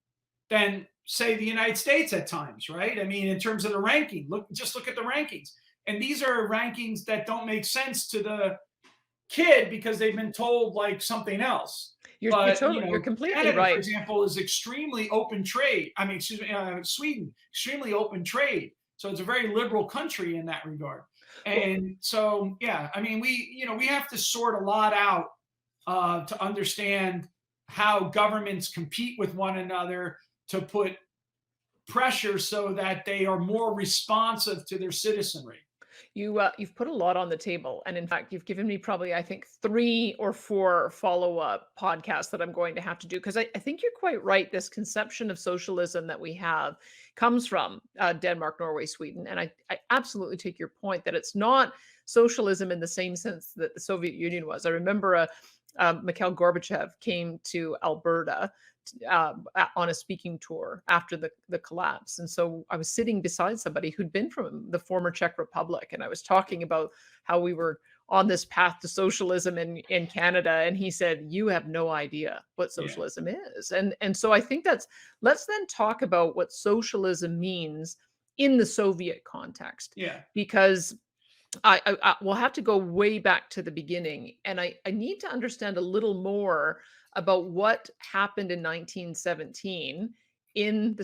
than, say, the United States at times, right? I mean, in terms of the ranking, look at the rankings. And these are rankings that don't make sense to the kid because they've been told like something else. You're completely Canada, right. For example, is extremely open trade. I mean, Sweden, extremely open trade. So it's a very liberal country in that regard. And so, yeah, I mean, we have to sort a lot out to understand how governments compete with one another to put pressure so that they are more responsive to their citizenry. You've put a lot on the table, and in fact, you've given me probably, I think, 3 or 4 follow-up podcasts that I'm going to have to do, because I think you're quite right. This conception of socialism that we have comes from Denmark, Norway, Sweden, and I absolutely take your point that it's not socialism in the same sense that the Soviet Union was. I remember Mikhail Gorbachev came to Alberta on a speaking tour after the collapse. And so I was sitting beside somebody who'd been from the former Czech Republic. And I was talking about how we were on this path to socialism in Canada, and he said, "You have no idea what Yeah. socialism is." And so I think let's then talk about what socialism means in the Soviet context, Yeah. because I will have to go way back to the beginning, and I need to understand a little more about what happened in 1917 in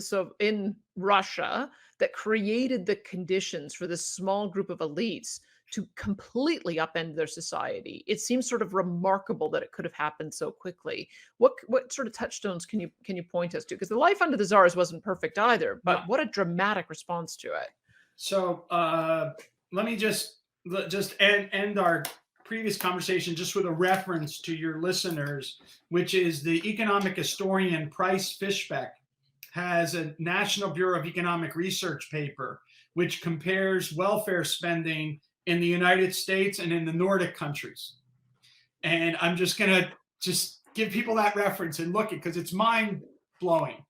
Russia that created the conditions for this small group of elites to completely upend their society. It seems sort of remarkable that it could have happened so quickly. What sort of touchstones can you point us to? Because the life under the czars wasn't perfect either, No. but what a dramatic response to it. So let me just end our previous conversation just with a reference to your listeners, which is the economic historian Price Fishbeck has a National Bureau of Economic Research paper which compares welfare spending in the United States and in the Nordic countries. And I'm just going to just give people that reference and look at, because it's mind blowing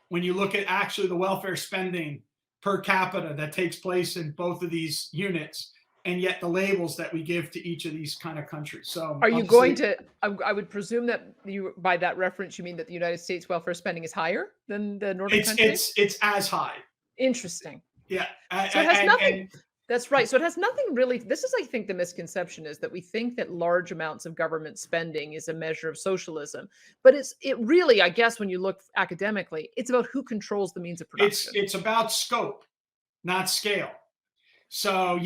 when you look at actually the welfare spending per capita that takes place in both of these units, and yet the labels that we give to each of these kind of countries. So are you going to, I would presume that you, by that reference, you mean that the United States welfare spending is higher than the Nordic countries? It's as high. Interesting. Yeah. So it has nothing. That's right. So it has nothing really. This is, I think, the misconception is that we think that large amounts of government spending is a measure of socialism, but it really, I guess, when you look academically, it's about who controls the means of production. It's about scope, not scale. So,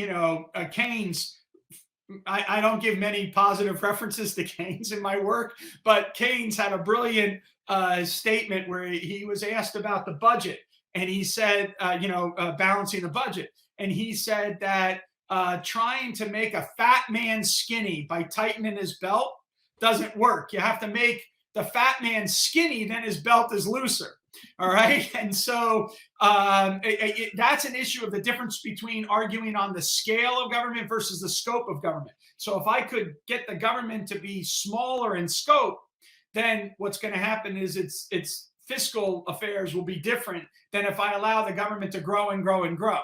Keynes, I don't give many positive references to Keynes in my work, but Keynes had a brilliant statement where he was asked about the budget, and he said, balancing the budget. And he said that trying to make a fat man skinny by tightening his belt doesn't work. You have to make the fat man skinny, then his belt is looser. All right. And so that's an issue of the difference between arguing on the scale of government versus the scope of government. So if I could get the government to be smaller in scope, then what's going to happen is its fiscal affairs will be different than if I allow the government to grow and grow and grow.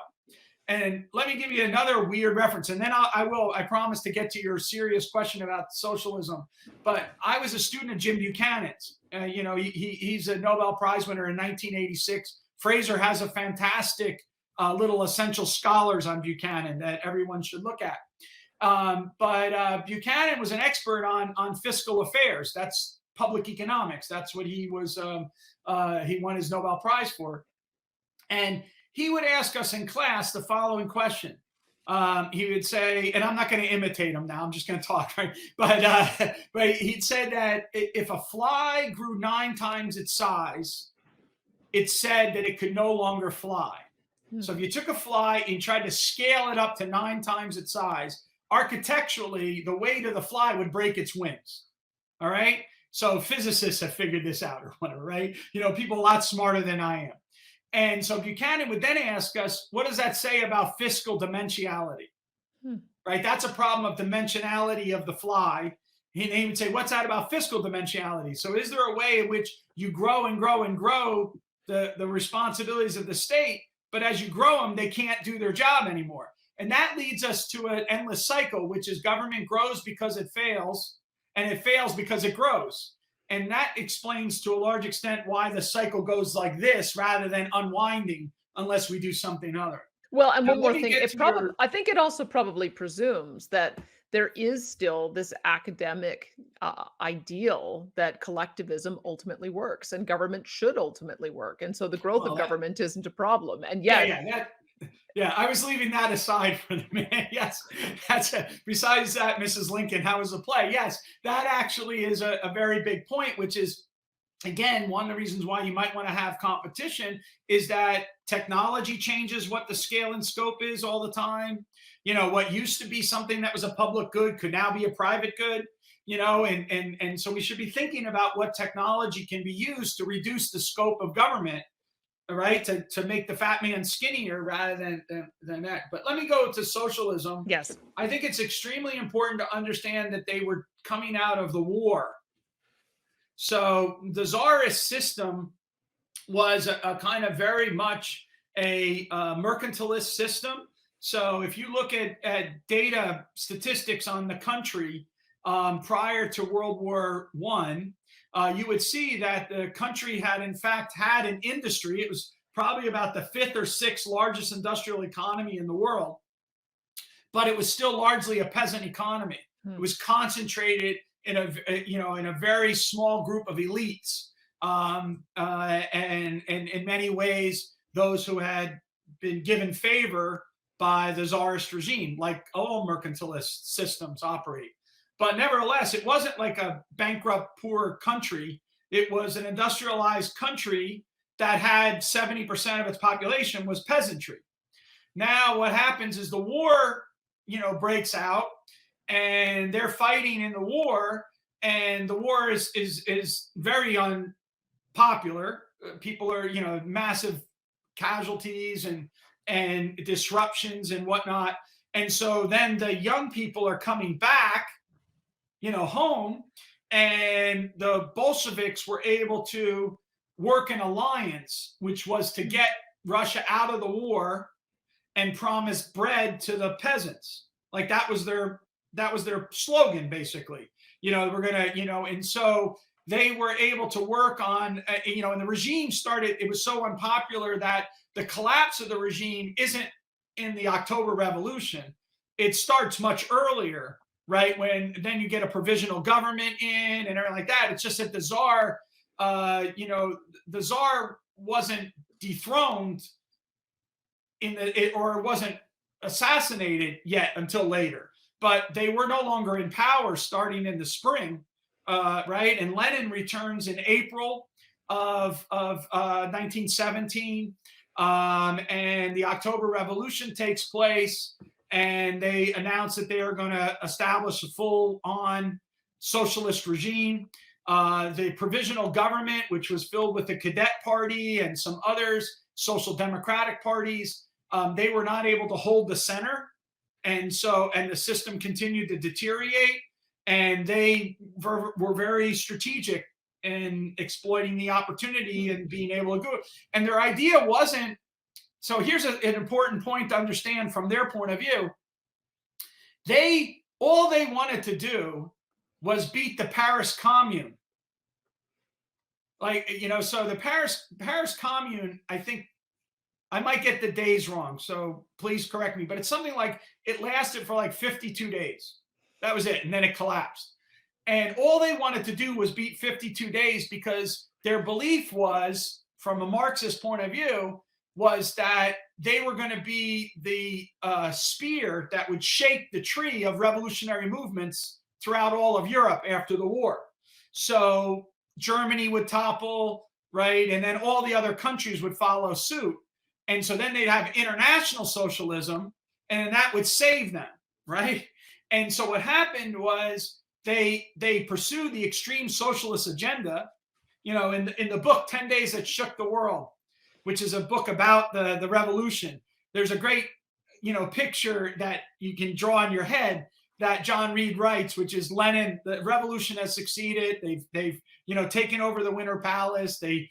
And let me give you another weird reference, and then I promise to get to your serious question about socialism. But I was a student of Jim Buchanan's. He's a Nobel Prize winner in 1986. Fraser has a fantastic little essential scholars on Buchanan that everyone should look at. But Buchanan was an expert on fiscal affairs. That's public economics. That's what he was. He won his Nobel Prize for. And he would ask us in class the following question. He would say, and I'm not going to imitate him now, I'm just going to talk, right? But he'd say that if a fly grew 9 times its size, it said that it could no longer fly. So if you took a fly and tried to scale it up to 9 times its size, architecturally, the weight of the fly would break its wings. All right. So physicists have figured this out or whatever, right? People a lot smarter than I am. And so Buchanan would then ask us, what does that say about fiscal dimensionality? Right? That's a problem of dimensionality of the fly. He would say, what's that about fiscal dimensionality? So is there a way in which you grow and grow and grow the responsibilities of the state, but as you grow them, they can't do their job anymore? And that leads us to an endless cycle, which is government grows because it fails, and it fails because it grows. And that explains to a large extent why the cycle goes like this rather than unwinding unless we do something other. Well, and one more thing, I think it also probably presumes that there is still this academic ideal that collectivism ultimately works and government should ultimately work. And so the growth of government isn't a problem. And yet, yeah, I was leaving that aside for the minute. Yes, besides that, Mrs. Lincoln, how was the play? Yes, that actually is a very big point, which is, again, one of the reasons why you might want to have competition is that technology changes what the scale and scope is all the time. What used to be something that was a public good could now be a private good, and so we should be thinking about what technology can be used to reduce the scope of government, right, to make the fat man skinnier rather than that. But let me go to socialism. Yes. I think it's extremely important to understand that they were coming out of the war. So the czarist system was a kind of very much a mercantilist system. So if you look at data statistics on the country prior to World War I, you would see that the country had in fact had an industry. It was probably about the 5th or 6th largest industrial economy in the world, but it was still largely a peasant economy. It was concentrated in a very small group of elites, and in many ways those who had been given favor by the czarist regime, like all mercantilist systems operate. But nevertheless, it wasn't like a bankrupt, poor country. It was an industrialized country that had 70% of its population was peasantry. Now, what happens is the war, breaks out, and they're fighting in the war, and the war is very unpopular. People are, massive casualties and disruptions and whatnot. And so then the young people are coming back, home, and the Bolsheviks were able to work an alliance, which was to get Russia out of the war and promise bread to the peasants. Like that was their slogan, basically. We're gonna, and so they were able to work on, and the regime started. It was so unpopular that the collapse of the regime isn't in the October Revolution. It starts much earlier, right? When then you get a provisional government in and everything like that. It's just that the czar, the czar wasn't dethroned or wasn't assassinated yet until later. But they were no longer in power starting in the spring, right? And Lenin returns in April of 1917, and the October Revolution takes place, and they announce that they are going to establish a full-on socialist regime. The provisional government, which was filled with the Cadet Party and some others, social democratic parties, they were not able to hold the center. And the system continued to deteriorate, and they were very strategic in exploiting the opportunity and being able to do it. And their idea wasn't, so here's an important point to understand from their point of view. All they wanted to do was beat the Paris Commune. So the Paris Commune, I think, I might get the days wrong, so please correct me, but it's something like it lasted for like 52 days. That was it, and then it collapsed. And all they wanted to do was beat 52 days because their belief was, from a Marxist point of view, was that they were going to be the spear that would shake the tree of revolutionary movements throughout all of Europe after the war. So Germany would topple, right? And then all the other countries would follow suit. And so then they'd have international socialism, and that would save them, right? And so what happened was they pursued the extreme socialist agenda. In the book 10 Days That Shook the World, which is a book about the revolution, there's a great picture that you can draw in your head that John Reed writes, which is Lenin. The revolution has succeeded. They've taken over the Winter Palace. They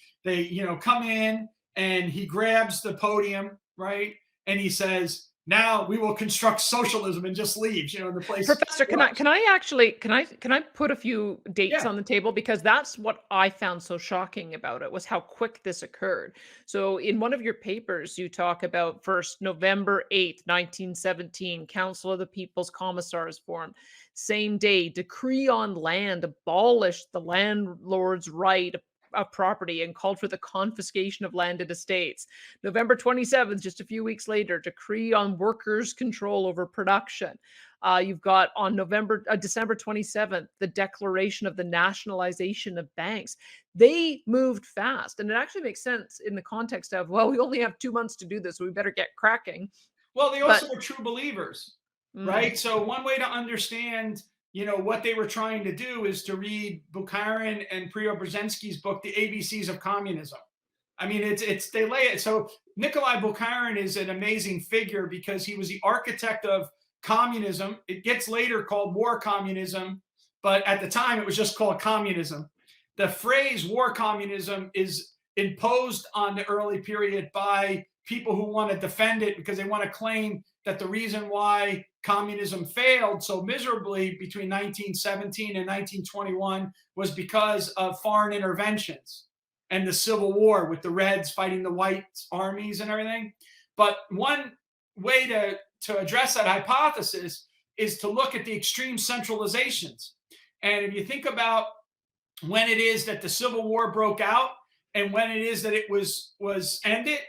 come in, and he grabs the podium, right? And he says, "Now we will construct socialism," and just leaves, the place. Professor, can I put a few dates on the table? Because that's what I found so shocking about it, was how quick this occurred. So in one of your papers, you talk about first November 8th, 1917, Council of the People's Commissars formed. Same day, decree on land abolished the landlord's right of property and called for the confiscation of landed estates. November 27th, just a few weeks later, decree on workers' control over production. You've got on December 27th, the declaration of the nationalization of banks. They moved fast, and it actually makes sense in the context of, well, we only have 2 months to do this, so we better get cracking. Well, they also were true believers, right? So one way to understand what they were trying to do is to read Bukharin and Preobrazhensky's book, The ABCs of Communism. I mean, they lay it. So Nikolai Bukharin is an amazing figure because he was the architect of communism. It gets later called war communism, but at the time it was just called communism. The phrase war communism is imposed on the early period by people who want to defend it because they want to claim that the reason why communism failed so miserably between 1917 and 1921 was because of foreign interventions and the Civil War with the Reds fighting the white armies and everything. But one way to address that hypothesis is to look at the extreme centralizations. And if you think about when it is that the Civil War broke out and when it is that it was ended,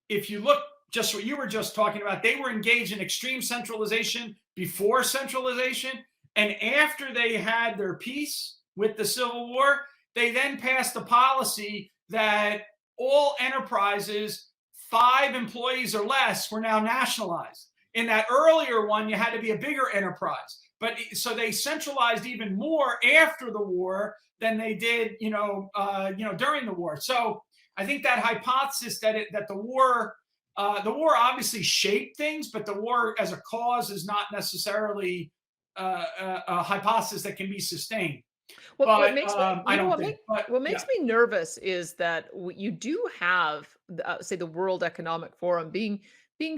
if you look just what you were just talking about, they were engaged in extreme centralization before centralization. And after they had their peace with the Civil War, they then passed a policy that all enterprises, 5 employees or less, were now nationalized. In that earlier one, you had to be a bigger enterprise. But so they centralized even more after the war than they did, during the war. So I think that hypothesis that the war obviously shaped things, but the war as a cause is not necessarily a hypothesis that can be sustained. Well, But what makes me, I you know, don't what, think. what makes me nervous is that you do have, say, the World Economic Forum being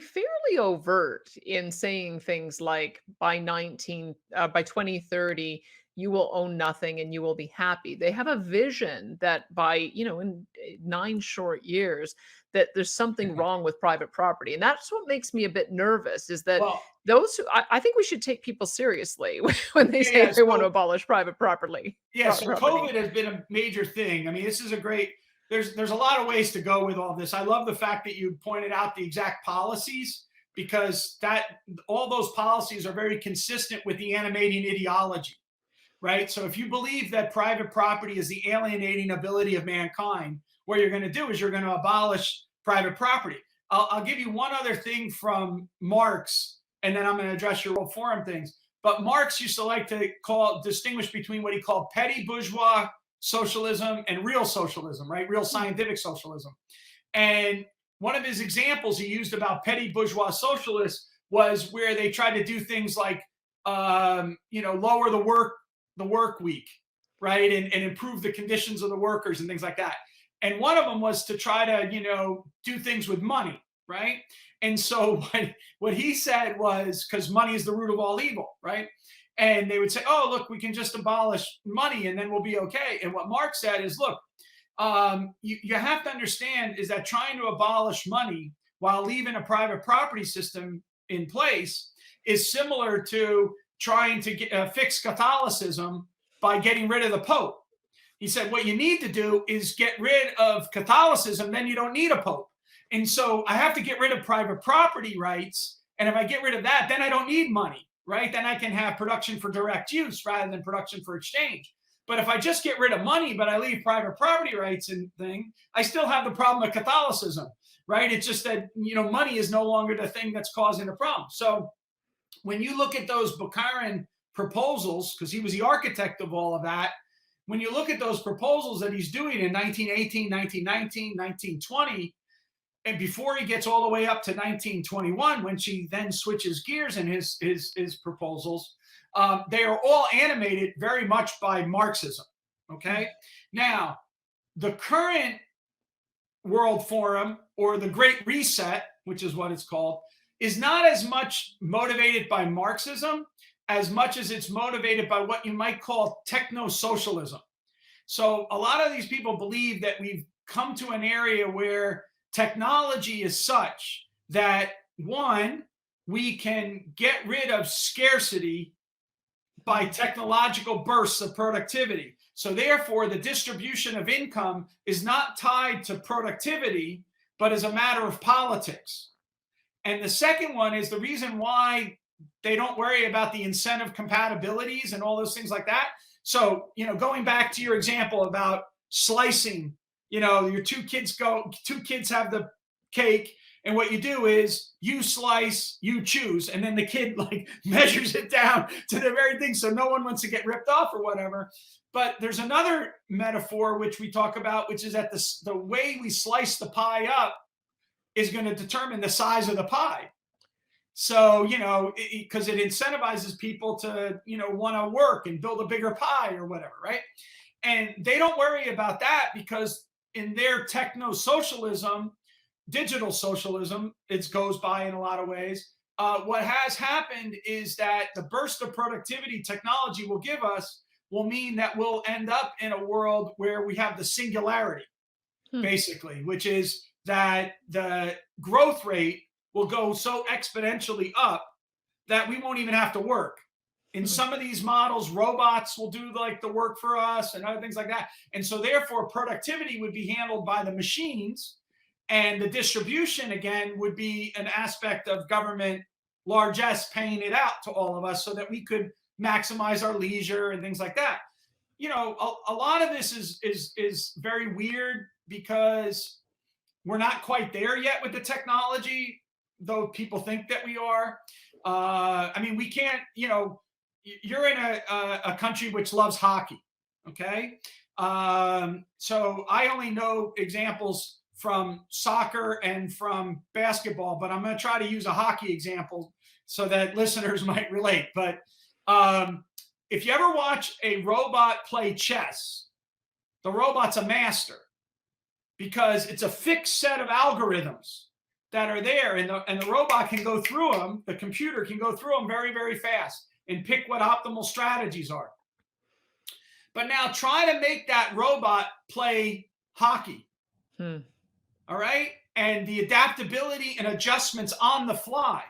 fairly overt in saying things like by 2030 you will own nothing and you will be happy. They have a vision that by, in 9 short years, that there's something wrong with private property. And that's what makes me a bit nervous, is that Well, those who, I think we should take people seriously when they yeah, say yeah. they want to So abolish private property. yeah, so Property. COVID has been a major thing. I mean, this is a great. There's a lot of ways to go with all this. I love the fact that you pointed out the exact policies, because all those policies are very consistent with the animating ideology, right? So if you believe that private property is the alienating ability of mankind, what you're going to do is you're going to abolish private property. I'll give you one other thing from Marx, and then I'm going to address your World Forum things. But Marx used to like to distinguish between what he called petty bourgeois socialism and real socialism, right? Real scientific socialism. And one of his examples he used about petty bourgeois socialists was where they tried to do things like, lower the work week, right? And improve the conditions of the workers and things like that. And one of them was to try to, do things with money, right? And so what he said was, because money is the root of all evil, right? And they would say, oh, look, we can just abolish money and then we'll be okay. And what Marx said is, look, you have to understand is that trying to abolish money while leaving a private property system in place is similar to trying to fix Catholicism by getting rid of the Pope. He said, what you need to do is get rid of Catholicism, then you don't need a Pope. And so I have to get rid of private property rights. And if I get rid of that, then I don't need money, right? Then I can have production for direct use rather than production for exchange. But if I just get rid of money, but I leave private property rights and thing, I still have the problem of Catholicism, right? It's just that, money is no longer the thing that's causing the problem. So when you look at those Bukharin proposals, because he was the architect of all of that, when you look at those proposals that he's doing in 1918, 1919, 1920, and before he gets all the way up to 1921, when she then switches gears in his proposals, they are all animated very much by Marxism. Okay. Now, the current World Forum, or the Great Reset, which is what it's called, is not as much motivated by Marxism as much as it's motivated by what you might call techno-socialism. So a lot of these people believe that we've come to an area where technology is such that, one, we can get rid of scarcity by technological bursts of productivity. So therefore, the distribution of income is not tied to productivity, but is a matter of politics. And the second one is the reason why they don't worry about the incentive compatibilities and all those things like that. So, going back to your example about slicing, your two kids have the cake, and what you do is you slice, you choose, and then the kid measures it down to the very thing, so no one wants to get ripped off or whatever. But there's another metaphor which we talk about, which is that the way we slice the pie up is going to determine the size of the pie. So, because it incentivizes people to, want to work and build a bigger pie or whatever, right? And they don't worry about that because in their techno-socialism, digital socialism, it goes by in a lot of ways. What has happened is that the burst of productivity technology will give us will mean that we'll end up in a world where we have the singularity, basically, which is that the growth rate will go so exponentially up that we won't even have to work. In some of these models, robots will do like the work for us and other things like that. And so therefore productivity would be handled by the machines, and the distribution again would be an aspect of government largesse paying it out to all of us so that we could maximize our leisure and things like that. You know, a lot of this is very weird because we're not quite there yet with the technology, though people think that we are. I mean, we can't, you know, you're in a country which loves hockey, okay? So I only know examples from soccer and from basketball, but I'm going to try to use a hockey example so that listeners might relate. But if you ever watch a robot play chess, the robot's a master because it's a fixed set of algorithms that are there, and the robot can go through them, the computer can go through them very, very fast and pick what optimal strategies are. But now try to make that robot play hockey. All right? And the adaptability and adjustments on the fly.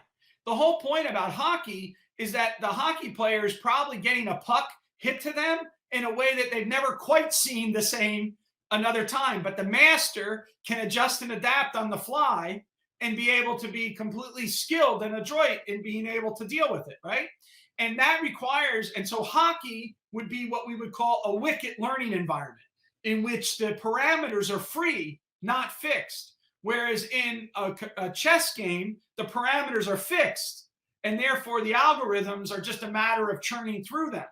The whole point about hockey is that the hockey player is probably getting a puck hit to them in a way that they've never quite seen the same another time. But the master can adjust and adapt on the fly and be able to be completely skilled and adroit in being able to deal with it, right? And that requires, and so hockey would be what we would call a wicket learning environment in which the parameters are free, not fixed. Whereas in a chess game, the parameters are fixed, and therefore the algorithms are just a matter of churning through them.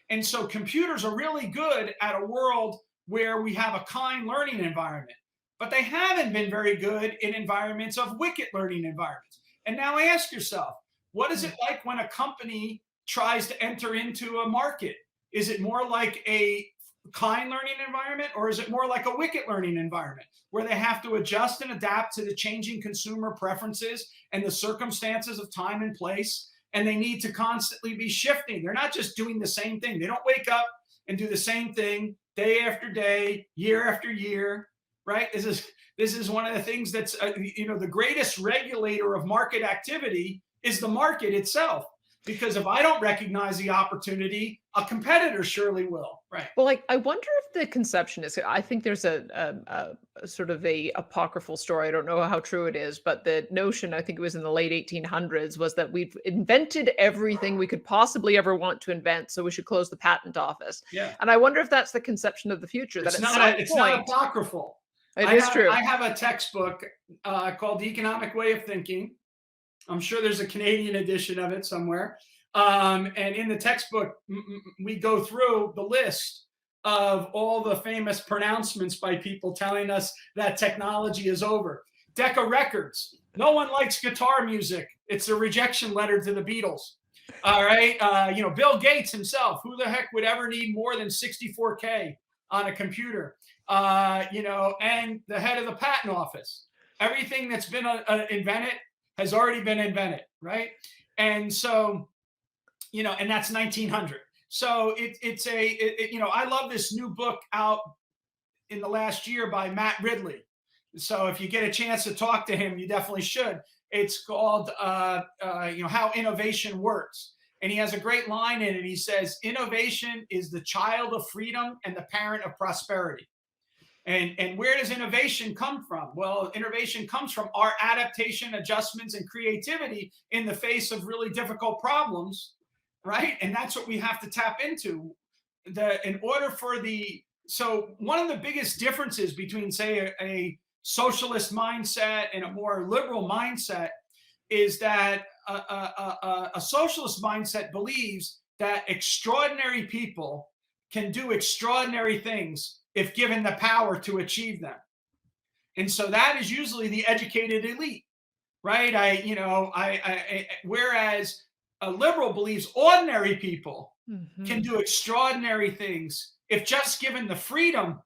And so computers are really good at a world where we have a kind learning environment, but they haven't been very good in environments of wicket learning environments. And now ask yourself, what is it like when a company tries to enter into a market? Is it more like a kind learning environment, or is it more like a wicket learning environment where they have to adjust and adapt to the changing consumer preferences and the circumstances of time and place, and they need to constantly be shifting? They're not just doing the same thing. They don't wake up and do the same thing day after day, year after year, right? This is one of the things that's the greatest regulator of market activity is the market itself. Because if I don't recognize the opportunity, a competitor surely will, right? Well, I wonder if the conception is, I think there's a sort of a apocryphal story. I don't know how true it is, but the notion, I think it was in the late 1800s, was that we've invented everything we could possibly ever want to invent, so we should close the patent office. Yeah. And I wonder if that's the conception of the future. It's not apocryphal. It is true. I have a textbook called The Economic Way of Thinking. I'm sure there's a Canadian edition of it somewhere. And in the textbook, we go through the list of all the famous pronouncements by people telling us that technology is over. Decca Records. No one likes guitar music. It's a rejection letter to the Beatles. All right. Bill Gates himself. Who the heck would ever need more than 64K on a computer? And the head of the patent office. Everything that's been invented has already been invented, right? And so, and that's 1900. So I love this new book out in the last year by Matt Ridley. So if you get a chance to talk to him, you definitely should. It's called, How Innovation Works. And he has a great line in it. He says, innovation is the child of freedom and the parent of prosperity. And where does innovation come from? Well, innovation comes from our adaptation, adjustments, and creativity in the face of really difficult problems, right? And that's what we have to tap into. So one of the biggest differences between, say, a socialist mindset and a more liberal mindset is that a socialist mindset believes that extraordinary people can do extraordinary things if given the power to achieve them. And so that is usually the educated elite, right? Whereas a liberal believes ordinary people can do extraordinary things if just given the freedom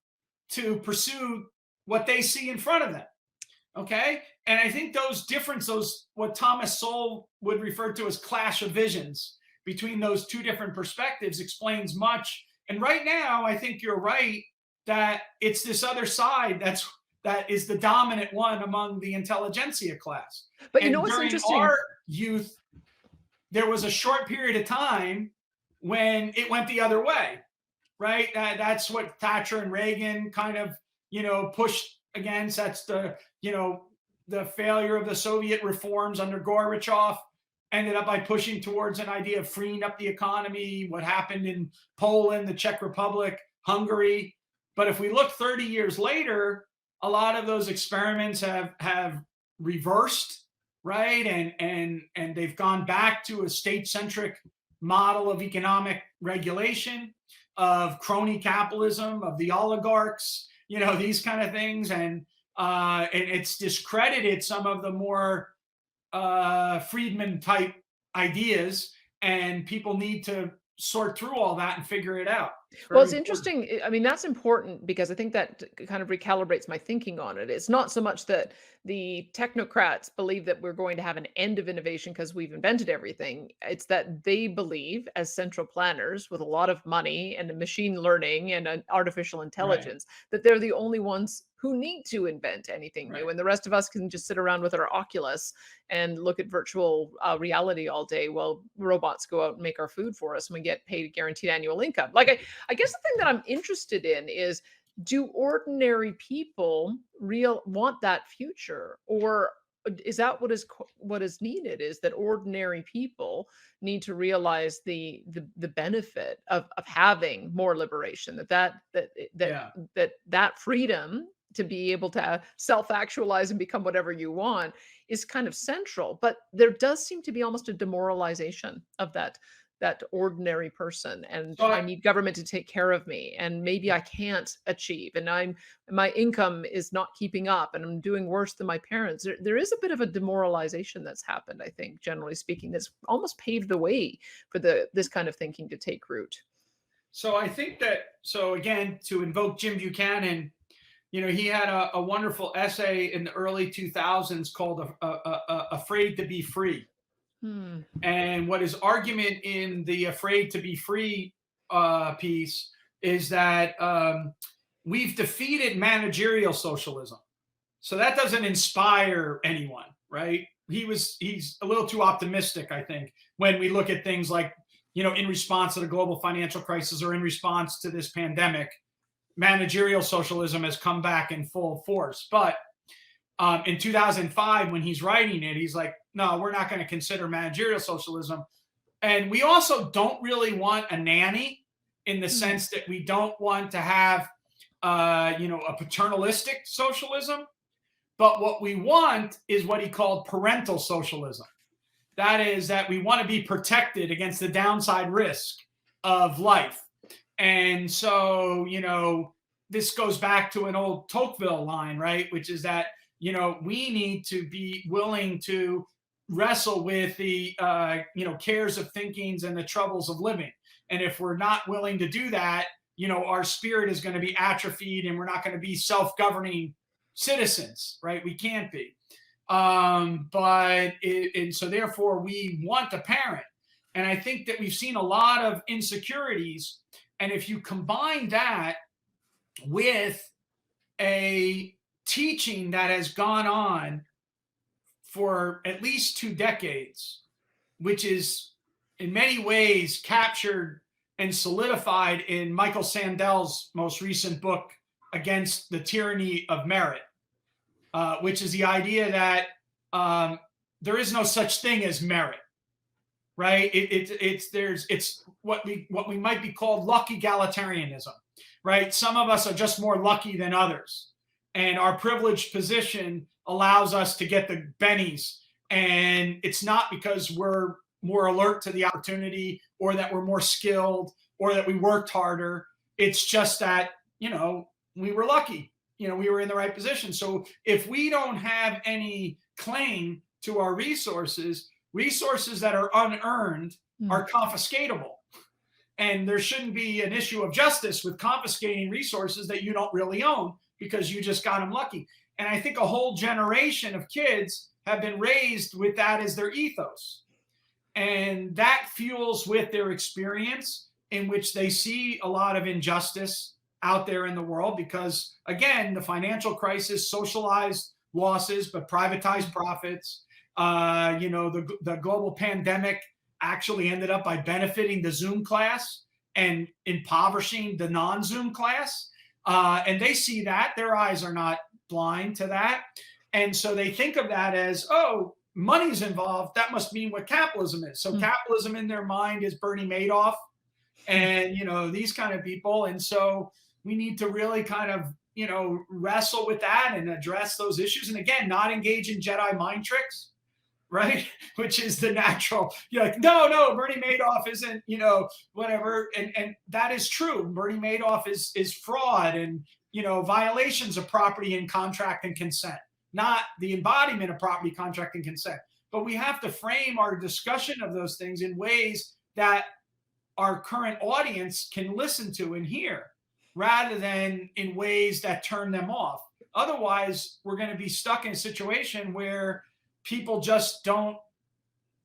to pursue what they see in front of them. Okay. And I think those what Thomas Sowell would refer to as clash of visions between those two different perspectives explains much. And right now, I think you're right that it's this other side that is the dominant one among the intelligentsia class. But you know And what's during interesting? our youth, there was a short period of time when it went the other way, right? That's what Thatcher and Reagan kind of, pushed against. That's the failure of the Soviet reforms under Gorbachev ended up by pushing towards an idea of freeing up the economy, what happened in Poland, the Czech Republic, Hungary. But if we look 30 years later, a lot of those experiments have reversed, right? And they've gone back to a state-centric model of economic regulation, of crony capitalism, of the oligarchs, these kind of things. And it's discredited some of the more Friedman type ideas, and people need to sort through all that and figure it out. Well, it's interesting. I mean, that's important because I think that kind of recalibrates my thinking on it. It's not so much that the technocrats believe that we're going to have an end of innovation because we've invented everything. It's that they believe, as central planners with a lot of money and machine learning and an artificial intelligence, that they're the only ones who need to invent anything new. And the rest of us can just sit around with our Oculus and look at virtual reality all day while robots go out and make our food for us and we get paid a guaranteed annual income. Like, I guess the thing that I'm interested in is, do ordinary people want that future, or is that what is needed? Is that ordinary people need to realize the benefit of having more liberation, that freedom to be able to self-actualize and become whatever you want is kind of central. But there does seem to be almost a demoralization of that ordinary person, and I need government to take care of me, and maybe I can't achieve, and my income is not keeping up, and I'm doing worse than my parents. There is a bit of a demoralization that's happened, I think, generally speaking, that's almost paved the way for this kind of thinking to take root. So I think again, to invoke Jim Buchanan, he had a wonderful essay in the early 2000s called Afraid to Be Free. And what his argument in the Afraid to Be Free piece is that we've defeated managerial socialism. So that doesn't inspire anyone, right? He's a little too optimistic, I think, when we look at things like, in response to the global financial crisis or in response to this pandemic, managerial socialism has come back in full force. But in 2005, when he's writing it, he's like, no, we're not going to consider managerial socialism. And we also don't really want a nanny, in the sense that we don't want to have, a paternalistic socialism. But what we want is what he called parental socialism. That is that we want to be protected against the downside risk of life. And so, this goes back to an old Tocqueville line, right? Which is that, we need to be willing to wrestle with the, cares of thinkings and the troubles of living. And if we're not willing to do that, our spirit is going to be atrophied and we're not going to be self-governing citizens, right? We can't be. And so therefore we want a parent. And I think that we've seen a lot of insecurities. And if you combine that with a teaching that has gone on for at least 2 decades, which is in many ways captured and solidified in Michael Sandel's most recent book, Against the Tyranny of Merit, which is the idea that there is no such thing as merit, right? It's what we might be called luck egalitarianism, right? Some of us are just more lucky than others, and our privileged position allows us to get the bennies. And it's not because we're more alert to the opportunity or that we're more skilled or that we worked harder. It's just that, we were lucky, we were in the right position. So if we don't have any claim to our resources that are unearned are confiscatable. And there shouldn't be an issue of justice with confiscating resources that you don't really own because you just got them lucky. And I think a whole generation of kids have been raised with that as their ethos. And that fuels with their experience, in which they see a lot of injustice out there in the world, because again, the financial crisis socialized losses but privatized profits. The global pandemic actually ended up by benefiting the Zoom class and impoverishing the non-Zoom class. And they see that. Their eyes are not blind to that. And so they think of that as, oh, money's involved. That must mean what capitalism is. So capitalism in their mind is Bernie Madoff and, these kind of people. And so we need to really kind of, wrestle with that and address those issues. And again, not engage in Jedi mind tricks, right? Which is the natural, you're like, no, Bernie Madoff isn't, whatever. And that is true. Bernie Madoff is fraud and, violations of property and contract and consent, not the embodiment of property, contract, and consent. But we have to frame our discussion of those things in ways that our current audience can listen to and hear, rather than in ways that turn them off. Otherwise, we're going to be stuck in a situation where people just don't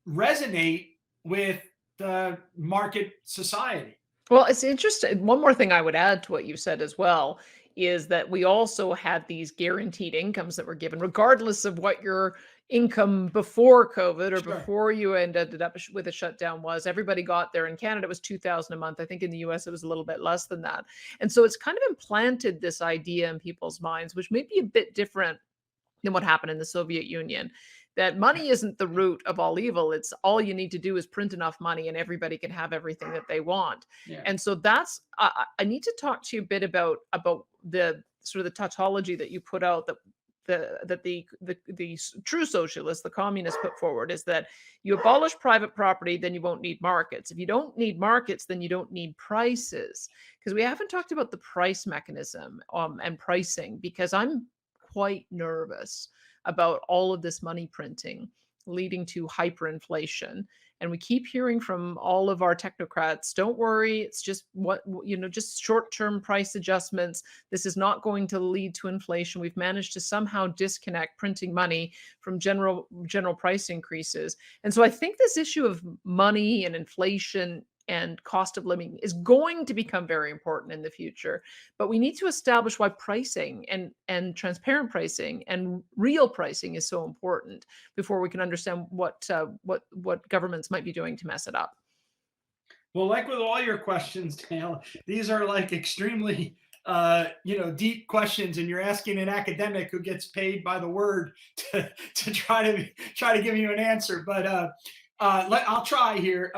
resonate with the market society. Well, it's interesting. One more thing I would add to what you said as well is that we also had these guaranteed incomes that were given, regardless of what your income before COVID or before you ended up with a shutdown was. Everybody got there. In Canada, it was $2,000 a month. I think in the US, it was a little bit less than that. And so it's kind of implanted this idea in people's minds, which may be a bit different than what happened in the Soviet Union, that money isn't the root of all evil. It's all you need to do is print enough money and everybody can have everything that they want. Yeah. And so that's, I need to talk to you a bit about the sort of the tautology that you put out, that the true socialists, the communists, put forward, is that you abolish private property, then you won't need markets. If you don't need markets, then you don't need prices. Because we haven't talked about the price mechanism and pricing, because I'm quite nervous about all of this money printing leading to hyperinflation. And we keep hearing from all of our technocrats, don't worry, it's just just short-term price adjustments. This is not going to lead to inflation. We've managed to somehow disconnect printing money from general price increases. And so I think this issue of money and inflation and cost of living is going to become very important in the future. But we need to establish why pricing and transparent pricing and real pricing is so important before we can understand what governments might be doing to mess it up. Well, like with all your questions, Dale, these are like extremely deep questions, and you're asking an academic who gets paid by the word to try to give you an answer. But I'll try here.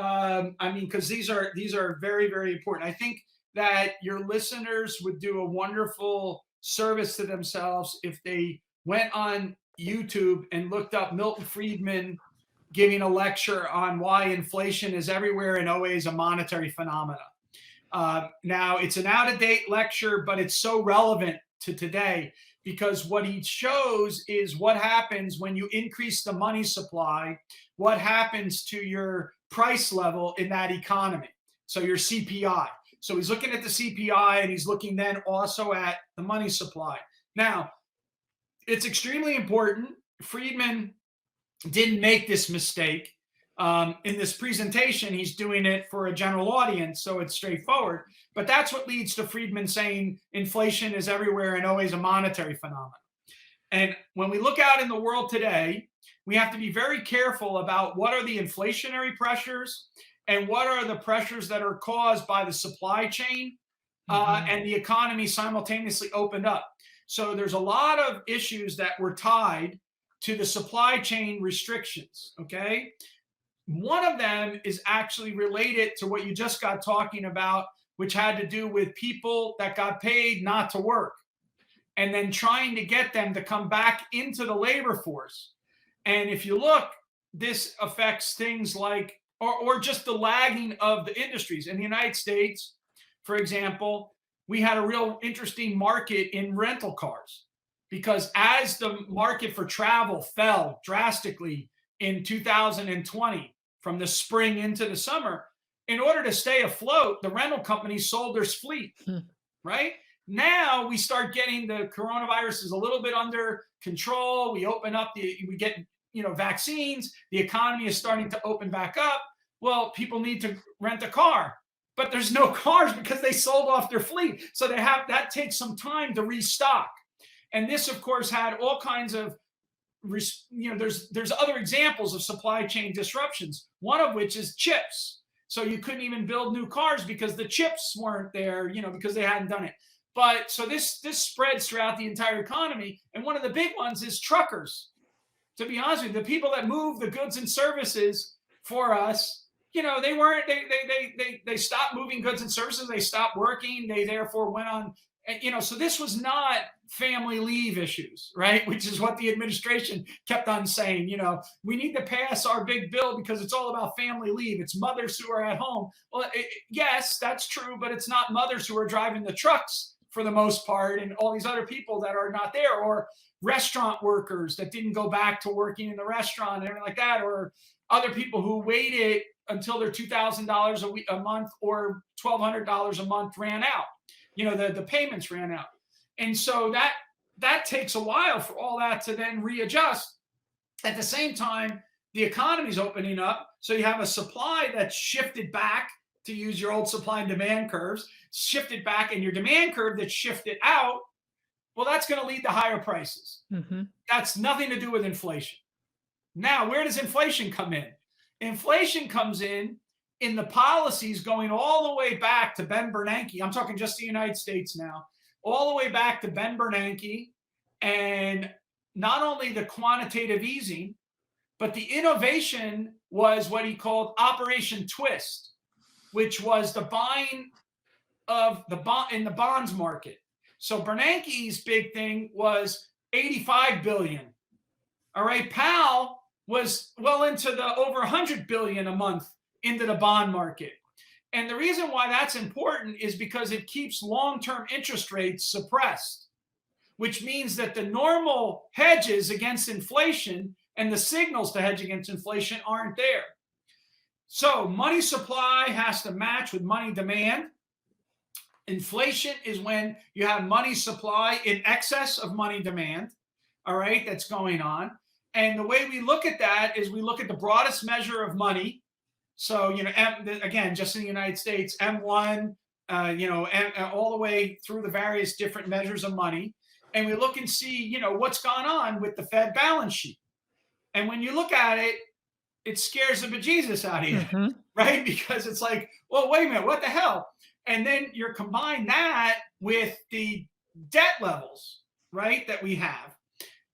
Because these are very, very important. I think that your listeners would do a wonderful service to themselves if they went on YouTube and looked up Milton Friedman giving a lecture on why inflation is everywhere and always a monetary phenomena. Now, it's an out-of-date lecture, but it's so relevant to today, because what he shows is what happens when you increase the money supply, what happens to your price level in that economy. So your CPI. So he's looking at the CPI, and he's looking then also at the money supply. Now, it's extremely important. Friedman didn't make this mistake. In this presentation, he's doing it for a general audience, so it's straightforward. But that's what leads to Friedman saying inflation is everywhere and always a monetary phenomenon. And when we look out in the world today, we have to be very careful about what are the inflationary pressures and what are the pressures that are caused by the supply chain and the economy simultaneously opened up. So there's a lot of issues that were tied to the supply chain restrictions, okay? One of them is actually related to what you just got talking about, which had to do with people that got paid not to work and then trying to get them to come back into the labor force. And if you look, this affects things like, or just the lagging of the industries. In the United States, for example, we had a real interesting market in rental cars, because as the market for travel fell drastically in 2020, from the spring into the summer, in order to stay afloat, the rental companies sold their fleet, right? Now we start getting the coronavirus is a little bit under control. We open up we get, vaccines. The economy is starting to open back up. Well, people need to rent a car, but there's no cars because they sold off their fleet. So that takes some time to restock. And this, of course, had all kinds of, there's other examples of supply chain disruptions, one of which is chips. So you couldn't even build new cars because the chips weren't there, because they hadn't done it. But so this spreads throughout the entire economy. And one of the big ones is truckers. To be honest with you, the people that move the goods and services for us, they stopped moving goods and services. They stopped working. They therefore went on, so this was not family leave issues, right? Which is what the administration kept on saying, we need to pass our big bill because it's all about family leave. It's mothers who are at home. Well, yes, that's true, but it's not mothers who are driving the trucks for the most part, and all these other people that are not there, or restaurant workers that didn't go back to working in the restaurant and everything like that, or other people who waited until their $2,000 a month or $1,200 a month ran out. The payments ran out. And so that takes a while for all that to then readjust. At the same time, the economy's opening up. So you have a supply that's shifted back, to use your old supply and demand curves, shifted back, and your demand curve that's shifted out. Well, that's going to lead to higher prices. Mm-hmm. That's nothing to do with inflation. Now, where does inflation come in? Inflation comes in the policies going all the way back to Ben Bernanke. I'm talking just the United States now, all the way back to Ben Bernanke, and not only the quantitative easing, but the innovation was what he called Operation Twist, which was the buying of the bond in the bonds market. So Bernanke's big thing was 85 billion. All right, Powell was well into the over 100 billion a month into the bond market. And the reason why that's important is because it keeps long-term interest rates suppressed, which means that the normal hedges against inflation and the signals to hedge against inflation aren't there. So money supply has to match with money demand. Inflation is when you have money supply in excess of money demand, all right, that's going on. And the way we look at that is we look at the broadest measure of money. So, again, just in the United States, M1, all the way through the various different measures of money. And we look and see, what's gone on with the Fed balance sheet. And when you look at it, it scares the bejesus out of you, mm-hmm. right? Because it's like, well, wait a minute, what the hell? And then you're combine that with the debt levels, right, that we have,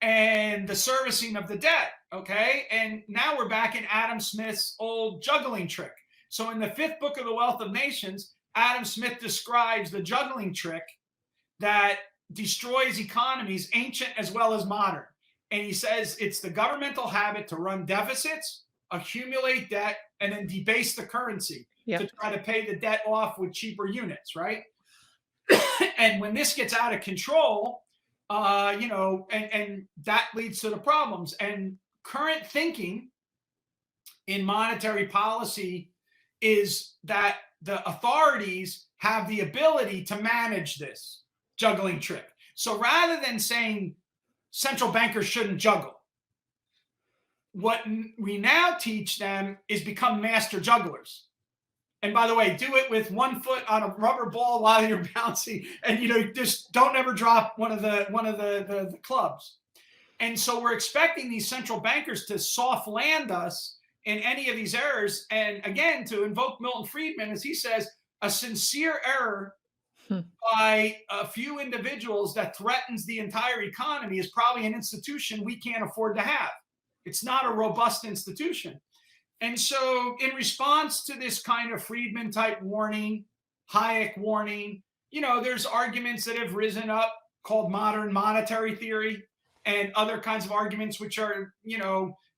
and the servicing of the debt, okay? And now we're back in Adam Smith's old juggling trick. So in the 5th book of The Wealth of Nations, Adam Smith describes the juggling trick that destroys economies, ancient as well as modern. And he says it's the governmental habit to run deficits, accumulate debt, and then debase the currency to try to pay the debt off with cheaper units, right? And when this gets out of control, and that leads to the problems. And current thinking in monetary policy is that the authorities have the ability to manage this juggling trick. So rather than saying central bankers shouldn't juggle, what we now teach them is become master jugglers. And by the way, do it with one foot on a rubber ball while you're bouncing, and just don't ever drop one of the clubs. And so we're expecting these central bankers to soft land us in any of these errors. And again, to invoke Milton Friedman, as he says, a sincere error by a few individuals that threatens the entire economy is probably an institution we can't afford to have. It's not a robust institution. And so in response to this kind of Friedman type warning, Hayek warning, there's arguments that have risen up called modern monetary theory and other kinds of arguments, which are,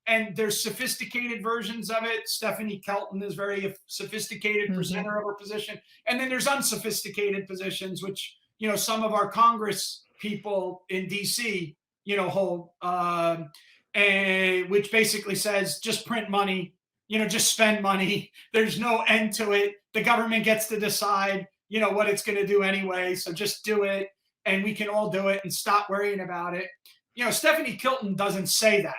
and there's sophisticated versions of it. Stephanie Kelton is very sophisticated presenter of her position. And then there's unsophisticated positions, which, some of our Congress people in DC, hold, and which basically says just print money, just spend money. There's no end to it. The government gets to decide, what it's going to do anyway. So just do it, and we can all do it and stop worrying about it. Stephanie Kilton doesn't say that.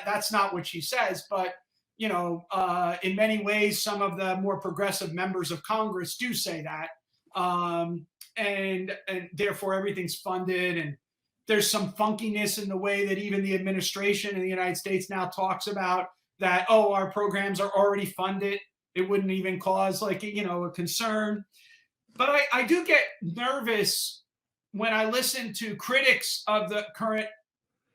That's not what she says, but in many ways, some of the more progressive members of Congress do say that, and therefore everything's funded. And there's some funkiness in the way that even the administration in the United States now talks about that. Oh, our programs are already funded. It wouldn't even cause a concern. But I do get nervous when I listen to critics of the current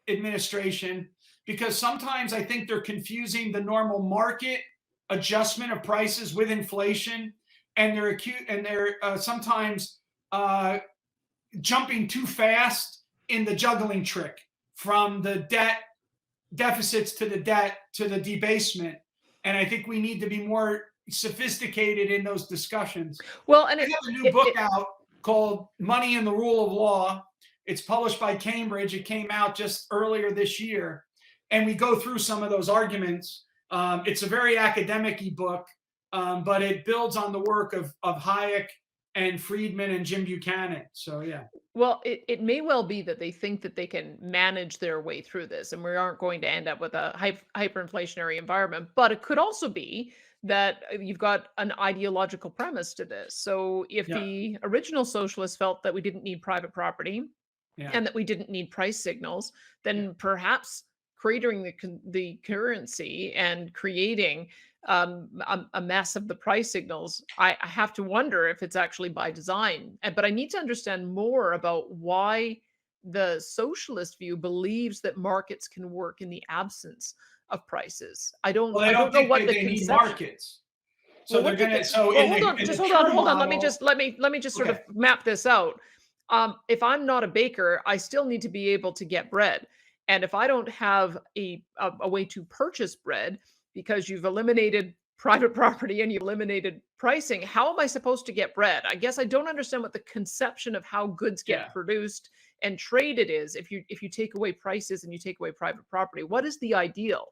administration, because sometimes I think they're confusing the normal market adjustment of prices with inflation, and they're sometimes jumping too fast in the juggling trick from the debt deficits to the debt to the debasement. And I think we need to be more sophisticated in those discussions. Well, and I have a new book out called Money and the Rule of Law. It's published by Cambridge. It came out just earlier this year. And we go through some of those arguments. It's a very academic-y book, but it builds on the work of Hayek and Friedman and Jim Buchanan. So, yeah. Well, it may well be that they think that they can manage their way through this, and we aren't going to end up with a hyperinflationary environment. But it could also be that you've got an ideological premise to this. So if the original socialists felt that we didn't need private property and that we didn't need price signals, then perhaps creating the currency and creating a mess of the price signals, I have to wonder if it's actually by design. But I need to understand more about why the socialist view believes that markets can work in the absence of prices. I don't know what the they need markets. So they're going to. So hold on. Let me just sort of map this out. If I'm not a baker, I still need to be able to get bread. And if I don't have a way to purchase bread because you've eliminated private property and you've eliminated pricing, how am I supposed to get bread? I guess I don't understand what the conception of how goods get produced and traded is if you take away prices and you take away private property. What is the ideal?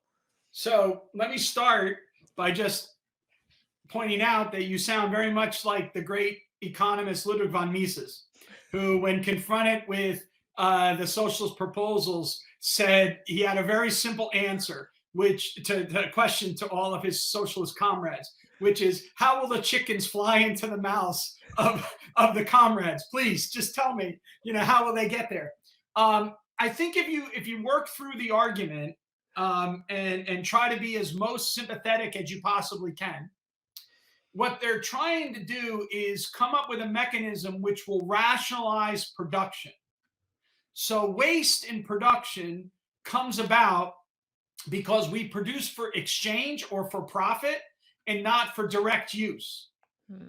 So let me start by just pointing out that you sound very much like the great economist Ludwig von Mises, who, when confronted with the socialist proposals, said he had a very simple answer, which to the question to all of his socialist comrades, which is, how will the chickens fly into the mouths of the comrades? Please just tell me, how will they get there? I think if you work through the argument and try to be as most sympathetic as you possibly can, what they're trying to do is come up with a mechanism which will rationalize production. So waste in production comes about because we produce for exchange or for profit and not for direct use.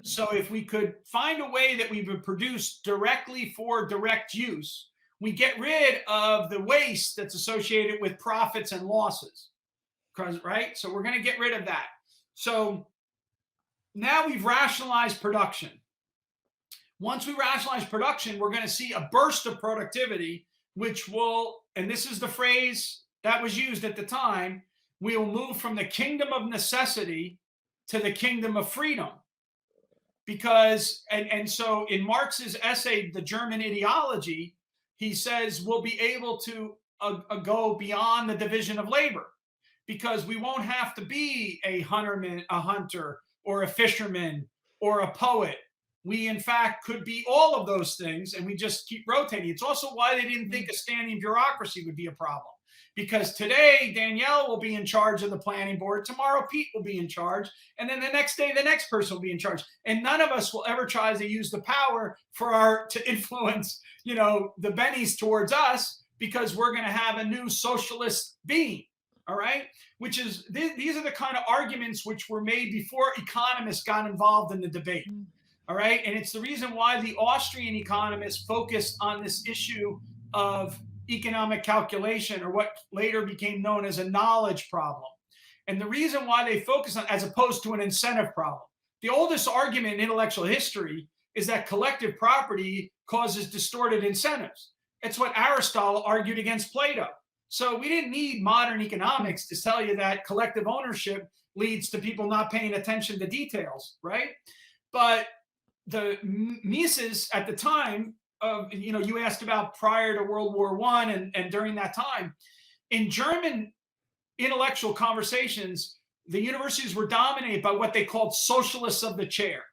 So if we could find a way that we would produce directly for direct use, we get rid of the waste that's associated with profits and losses, right? So we're going to get rid of that. So now we've rationalized production. Once we rationalize production, we're going to see a burst of productivity, which will, and this is the phrase that was used at the time, we will move from the kingdom of necessity to the kingdom of freedom. Because, and so in Marx's essay, The German Ideology, he says we'll be able to go beyond the division of labor, because we won't have to be a hunter or a fisherman or a poet. We, in fact, could be all of those things, and we just keep rotating. It's also why they didn't think a standing bureaucracy would be a problem, because today Danielle will be in charge of the planning board, tomorrow Pete will be in charge, and then the next day the next person will be in charge, and none of us will ever try to use the power to influence, the bennies towards us, because we're going to have a new socialist being. All right, which is these are the kind of arguments which were made before economists got involved in the debate. All right, and it's the reason why the Austrian economists focused on this issue of economic calculation, or what later became known as a knowledge problem. And the reason why they focus on, as opposed to an incentive problem. The oldest argument in intellectual history is that collective property causes distorted incentives. It's what Aristotle argued against Plato. So we didn't need modern economics to tell you that collective ownership leads to people not paying attention to details, right? But the Mises at the time of, you asked about prior to World War I and during that time, in German intellectual conversations, the universities were dominated by what they called socialists of the chair.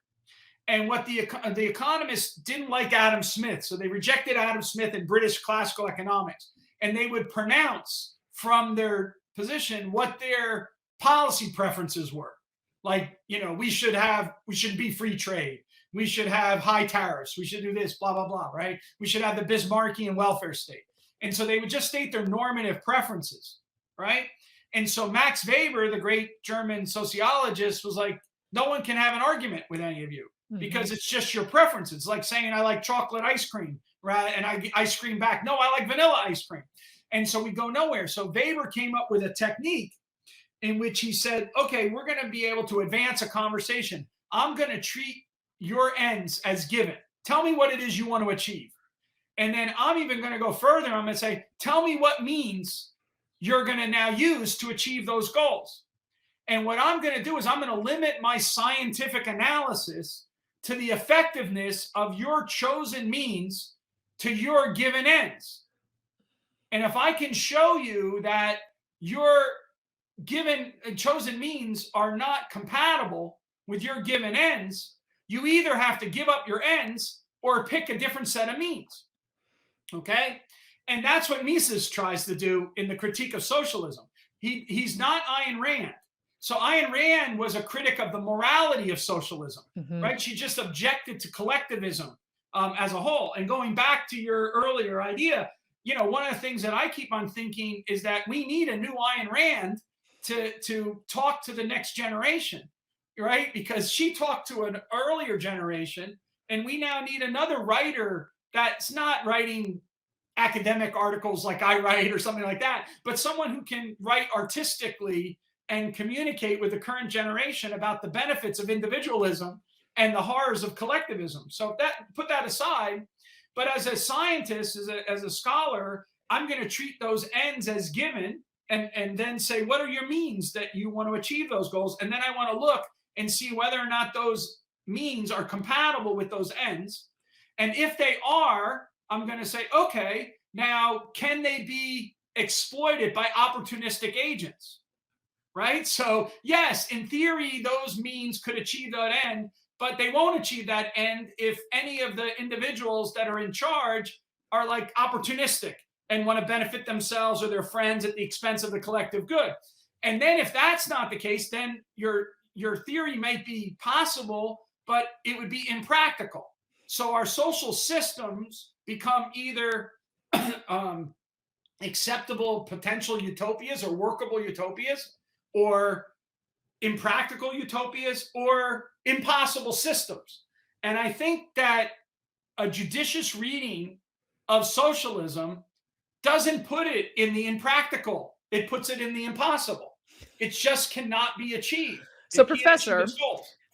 And what the economists didn't like Adam Smith, so they rejected Adam Smith in British classical economics, and they would pronounce from their position what their policy preferences were. Like, we should be free trade. We should have high tariffs. We should do this, blah, blah, blah, right? We should have the Bismarckian welfare state. And so they would just state their normative preferences, right? And so Max Weber, the great German sociologist, was like, no one can have an argument with any of you because it's just your preference. It's like saying I like chocolate ice cream, right? And I scream back, no, I like vanilla ice cream. And so we go nowhere. So Weber came up with a technique in which he said, okay, we're going to be able to advance a conversation. I'm going to treat your ends as given. Tell me what it is you want to achieve. And then I'm even going to go further. I'm going to say, tell me what means you're going to now use to achieve those goals. And what I'm going to do is I'm going to limit my scientific analysis to the effectiveness of your chosen means to your given ends. And if I can show you that your given chosen means are not compatible with your given ends, you either have to give up your ends or pick a different set of means. Okay? And that's what Mises tries to do in the Critique of Socialism. He's not Ayn Rand. So Ayn Rand was a critic of the morality of socialism, right? She just objected to collectivism as a whole. And going back to your earlier idea, one of the things that I keep on thinking is that we need a new Ayn Rand to talk to the next generation, right? Because she talked to an earlier generation, and we now need another writer that's not writing academic articles like I write or something like that, but someone who can write artistically and communicate with the current generation about the benefits of individualism and the horrors of collectivism. So put that aside. But as a scientist, as a scholar, I'm going to treat those ends as given and then say, what are your means that you want to achieve those goals? And then I want to look and see whether or not those means are compatible with those ends. And if they are, I'm going to say, okay, now can they be exploited by opportunistic agents? Right? So yes, in theory, those means could achieve that end, but they won't achieve that end if any of the individuals that are in charge are like opportunistic and want to benefit themselves or their friends at the expense of the collective good. And then if that's not the case, then your theory might be possible, but it would be impractical. So our social systems become either acceptable potential utopias or workable utopias, or impractical utopias, or impossible systems. And I think that a judicious reading of socialism doesn't put it in the impractical. It puts it in the impossible. It just cannot be achieved. So, Professor,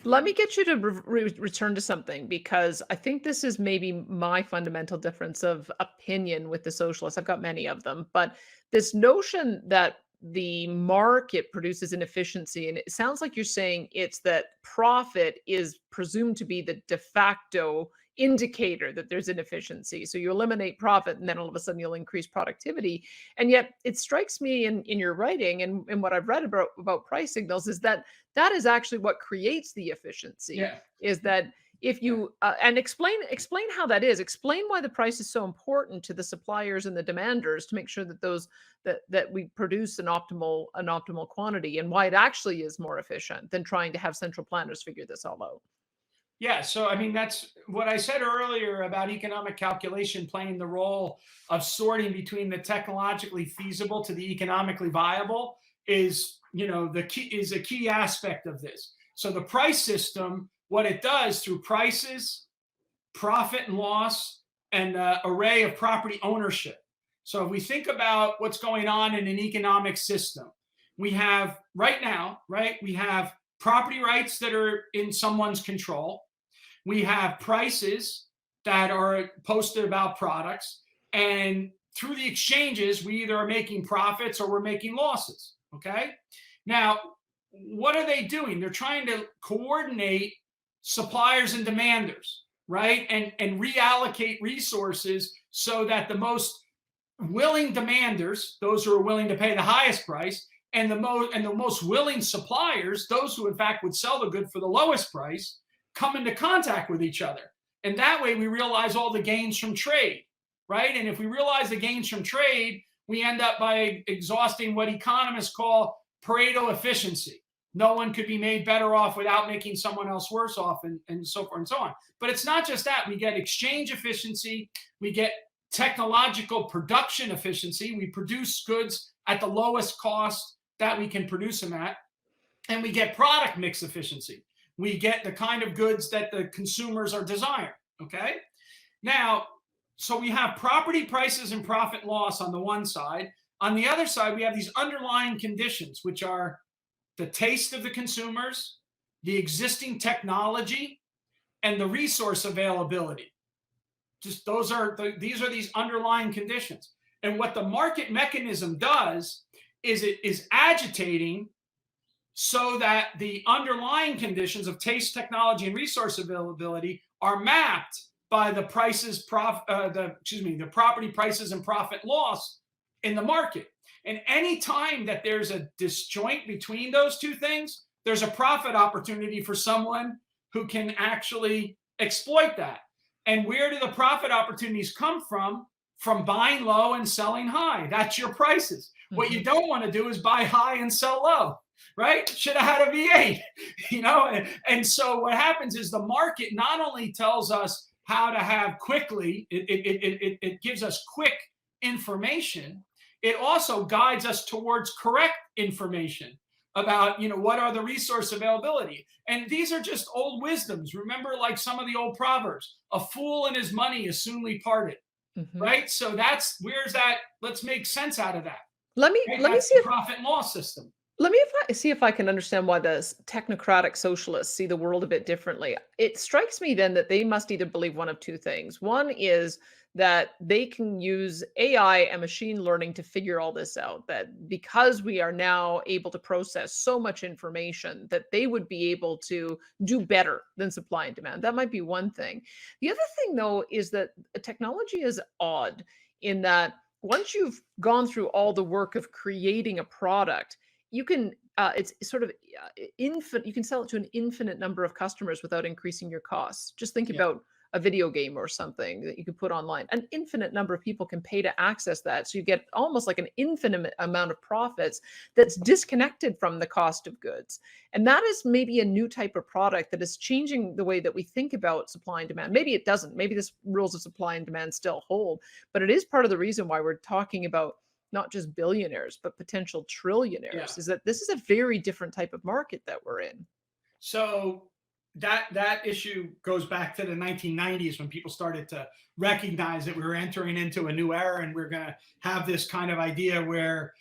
let me get you to return to something, because I think this is maybe my fundamental difference of opinion with the socialists. I've got many of them, but this notion that the market produces inefficiency, and it sounds like you're saying it's that profit is presumed to be the de facto indicator that there's inefficiency. So you eliminate profit, and then all of a sudden you'll increase productivity. And yet it strikes me in your writing and what I've read about price signals is that that is actually what creates the efficiency. Is that if you and explain how that is, explain why the price is so important to the suppliers and the demanders to make sure that those that we produce an optimal quantity, and why it actually is more efficient than trying to have central planners figure this all out. Yeah, so I mean, that's what I said earlier about economic calculation playing the role of sorting between the technologically feasible to the economically viable is, the key is a key aspect of this. So the price system, what it does through prices, profit and loss, and an array of property ownership. So if we think about what's going on in an economic system, we have right now, we have property rights that are in someone's control. We have prices that are posted about products. And through the exchanges, we either are making profits or we're making losses. Okay. Now, what are they doing? They're trying to coordinate suppliers and demanders, right? And reallocate resources so that the most willing demanders, those who are willing to pay the highest price, and the most willing suppliers, those who in fact would sell the good for the lowest price, come into contact with each other. And that way we realize all the gains from trade, right? And if we realize the gains from trade, we end up by exhausting what economists call Pareto efficiency. No one could be made better off without making someone else worse off, and so forth and so on. But it's not just that. We get exchange efficiency. We get technological production efficiency. We produce goods at the lowest cost that we can produce them at. And we get product mix efficiency. We get the kind of goods that the consumers are desiring, okay? Now, so we have property prices and profit loss on the one side. On the other side, we have these underlying conditions, which are the taste of the consumers, the existing technology, and the resource availability. Just these are these underlying conditions. And what the market mechanism does is it is agitating so that the underlying conditions of taste, technology, and resource availability are mapped by the property prices and profit loss in the market. And any time that there's a disjoint between those two things, there's a profit opportunity for someone who can actually exploit that. And where do the profit opportunities come from? From buying low and selling high. That's your prices. Mm-hmm. What you don't want to do is buy high and sell low, right? Should have had a V8, you know? And so what happens is the market not only tells us how to have quickly, it gives us quick information. It also guides us towards correct information about, you know, what are the resource availability. And these are just old wisdoms. Remember, like some of the old proverbs, a fool and his money is soonly parted, right? So where's that? Let's make sense out of that. Let me see the profit and loss system. Let me see if I can understand why the technocratic socialists see the world a bit differently. It strikes me then that they must either believe one of two things. One is that they can use AI and machine learning to figure all this out, that because we are now able to process so much information, that they would be able to do better than supply and demand. That might be one thing. The other thing, though, is that technology is odd in that once you've gone through all the work of creating a product, you can it's sort of infinite. You can sell it to an infinite number of customers without increasing your costs. Just think about a video game or something that you could put online. An infinite number of people can pay to access that. So you get almost like an infinite amount of profits that's disconnected from the cost of goods. And that is maybe a new type of product that is changing the way that we think about supply and demand. Maybe it doesn't. Maybe this rules of supply and demand still hold, but it is part of the reason why we're talking about not just billionaires, but potential trillionaires, is that this is a very different type of market that we're in. So that issue goes back to the 1990s when people started to recognize that we were entering into a new era and we're going to have this kind of idea where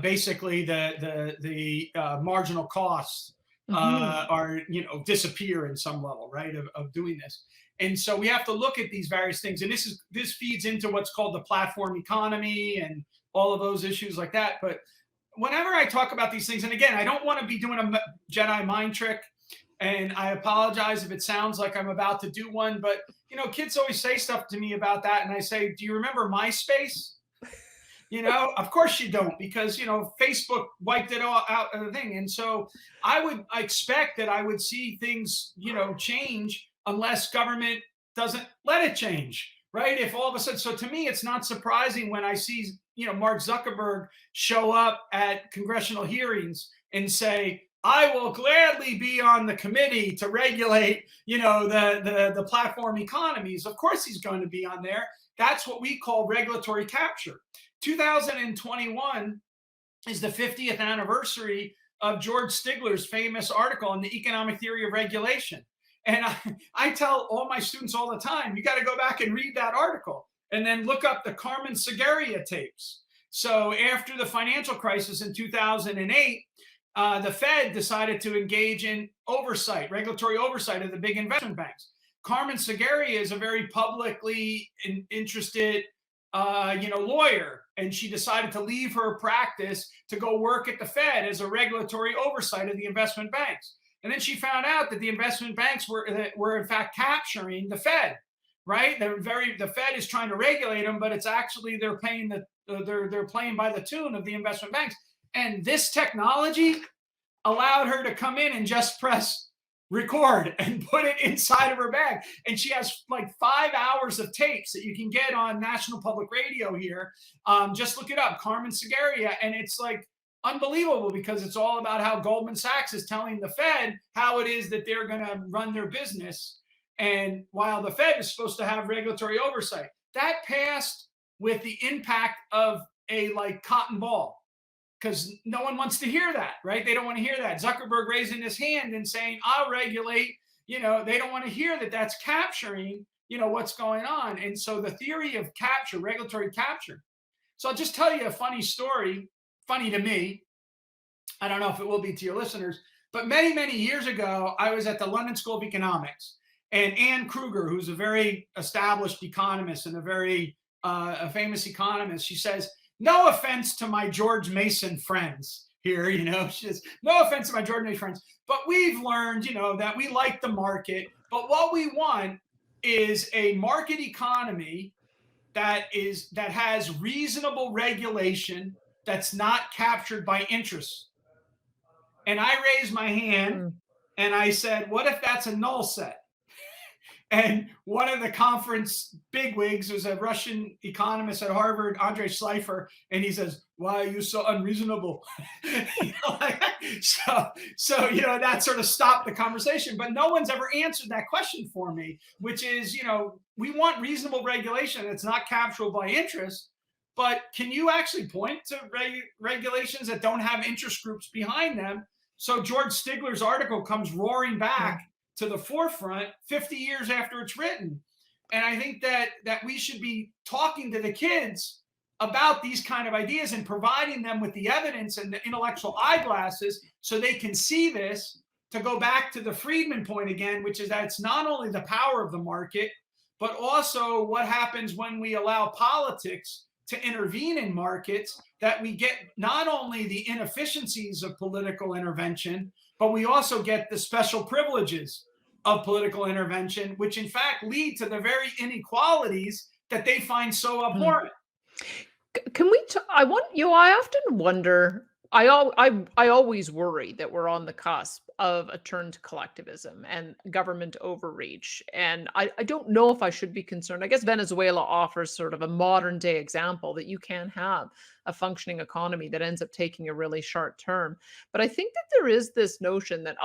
basically the marginal costs are, you know, disappear in some level, right, of doing this. And so we have to look at these various things. And this feeds into what's called the platform economy and all of those issues like that. But whenever I talk about these things, and again, I don't want to be doing a Jedi mind trick, and I apologize if it sounds like I'm about to do one, but, you know, kids always say stuff to me about that. And I say, do you remember MySpace? You know, of course you don't, because, you know, Facebook wiped it all out of the thing. And so I expect that I would see things, you know, change unless government doesn't let it change, right? If all of a sudden, so to me, it's not surprising when I see, you know, Mark Zuckerberg show up at congressional hearings and say, I will gladly be on the committee to regulate, you know, the platform economies. Of course he's going to be on there. That's what we call regulatory capture. 2021 is the 50th anniversary of George Stigler's famous article on the economic theory of regulation. And I tell all my students all the time, you got to go back and read that article and then look up the Carmen Segaria tapes. So after the financial crisis in 2008, the Fed decided to engage in oversight, regulatory oversight of the big investment banks. Carmen Segaria is a very publicly interested, lawyer, and she decided to leave her practice to go work at the Fed as a regulatory oversight of the investment banks. And then she found out that the investment banks were in fact capturing the Fed, right? The Fed is trying to regulate them, but it's actually they're playing by the tune of the investment banks. And this technology allowed her to come in and just press record and put it inside of her bag. And she has like 5 hours of tapes that you can get on National Public Radio here. Just look it up, Carmen Segaria. And it's like unbelievable because it's all about how Goldman Sachs is telling the Fed how it is that they're going to run their business. And while the Fed is supposed to have regulatory oversight, that passed with the impact of a like cotton ball. Because no one wants to hear that, right? They don't want to hear that. Zuckerberg raising his hand and saying, I'll regulate, they don't want to hear that that's capturing, what's going on. And so the theory of capture, regulatory capture. So I'll just tell you a funny story, funny to me. I don't know if it will be to your listeners, but many, many years ago, I was at the London School of Economics, and Ann Kruger, who's a very established economist and a famous economist, she says, no offense to my George Mason friends here, she says, no offense to my George Mason friends, but we've learned, that we like the market, but what we want is a market economy that has reasonable regulation that's not captured by interest. And I raised my hand and I said, what if that's a null set? And one of the conference bigwigs was a Russian economist at Harvard, Andrei Schleifer, and he says, why are you so unreasonable? So that sort of stopped the conversation. But no one's ever answered that question for me, which is, we want reasonable regulation that's not capturable by interest. But can you actually point to regulations that don't have interest groups behind them? So George Stigler's article comes roaring back to the forefront 50 years after it's written. And I think that we should be talking to the kids about these kind of ideas and providing them with the evidence and the intellectual eyeglasses so they can see this, to go back to the Friedman point again, which is that it's not only the power of the market, but also what happens when we allow politics to intervene in markets, that we get not only the inefficiencies of political intervention, but we also get the special privileges of political intervention, which in fact lead to the very inequalities that they find so abhorrent. Can we? I often wonder. I always worry that we're on the cusp of a turn to collectivism and government overreach. And I don't know if I should be concerned. I guess Venezuela offers sort of a modern day example that you can have a functioning economy that ends up taking a really sharp turn. But I think that there is this notion that,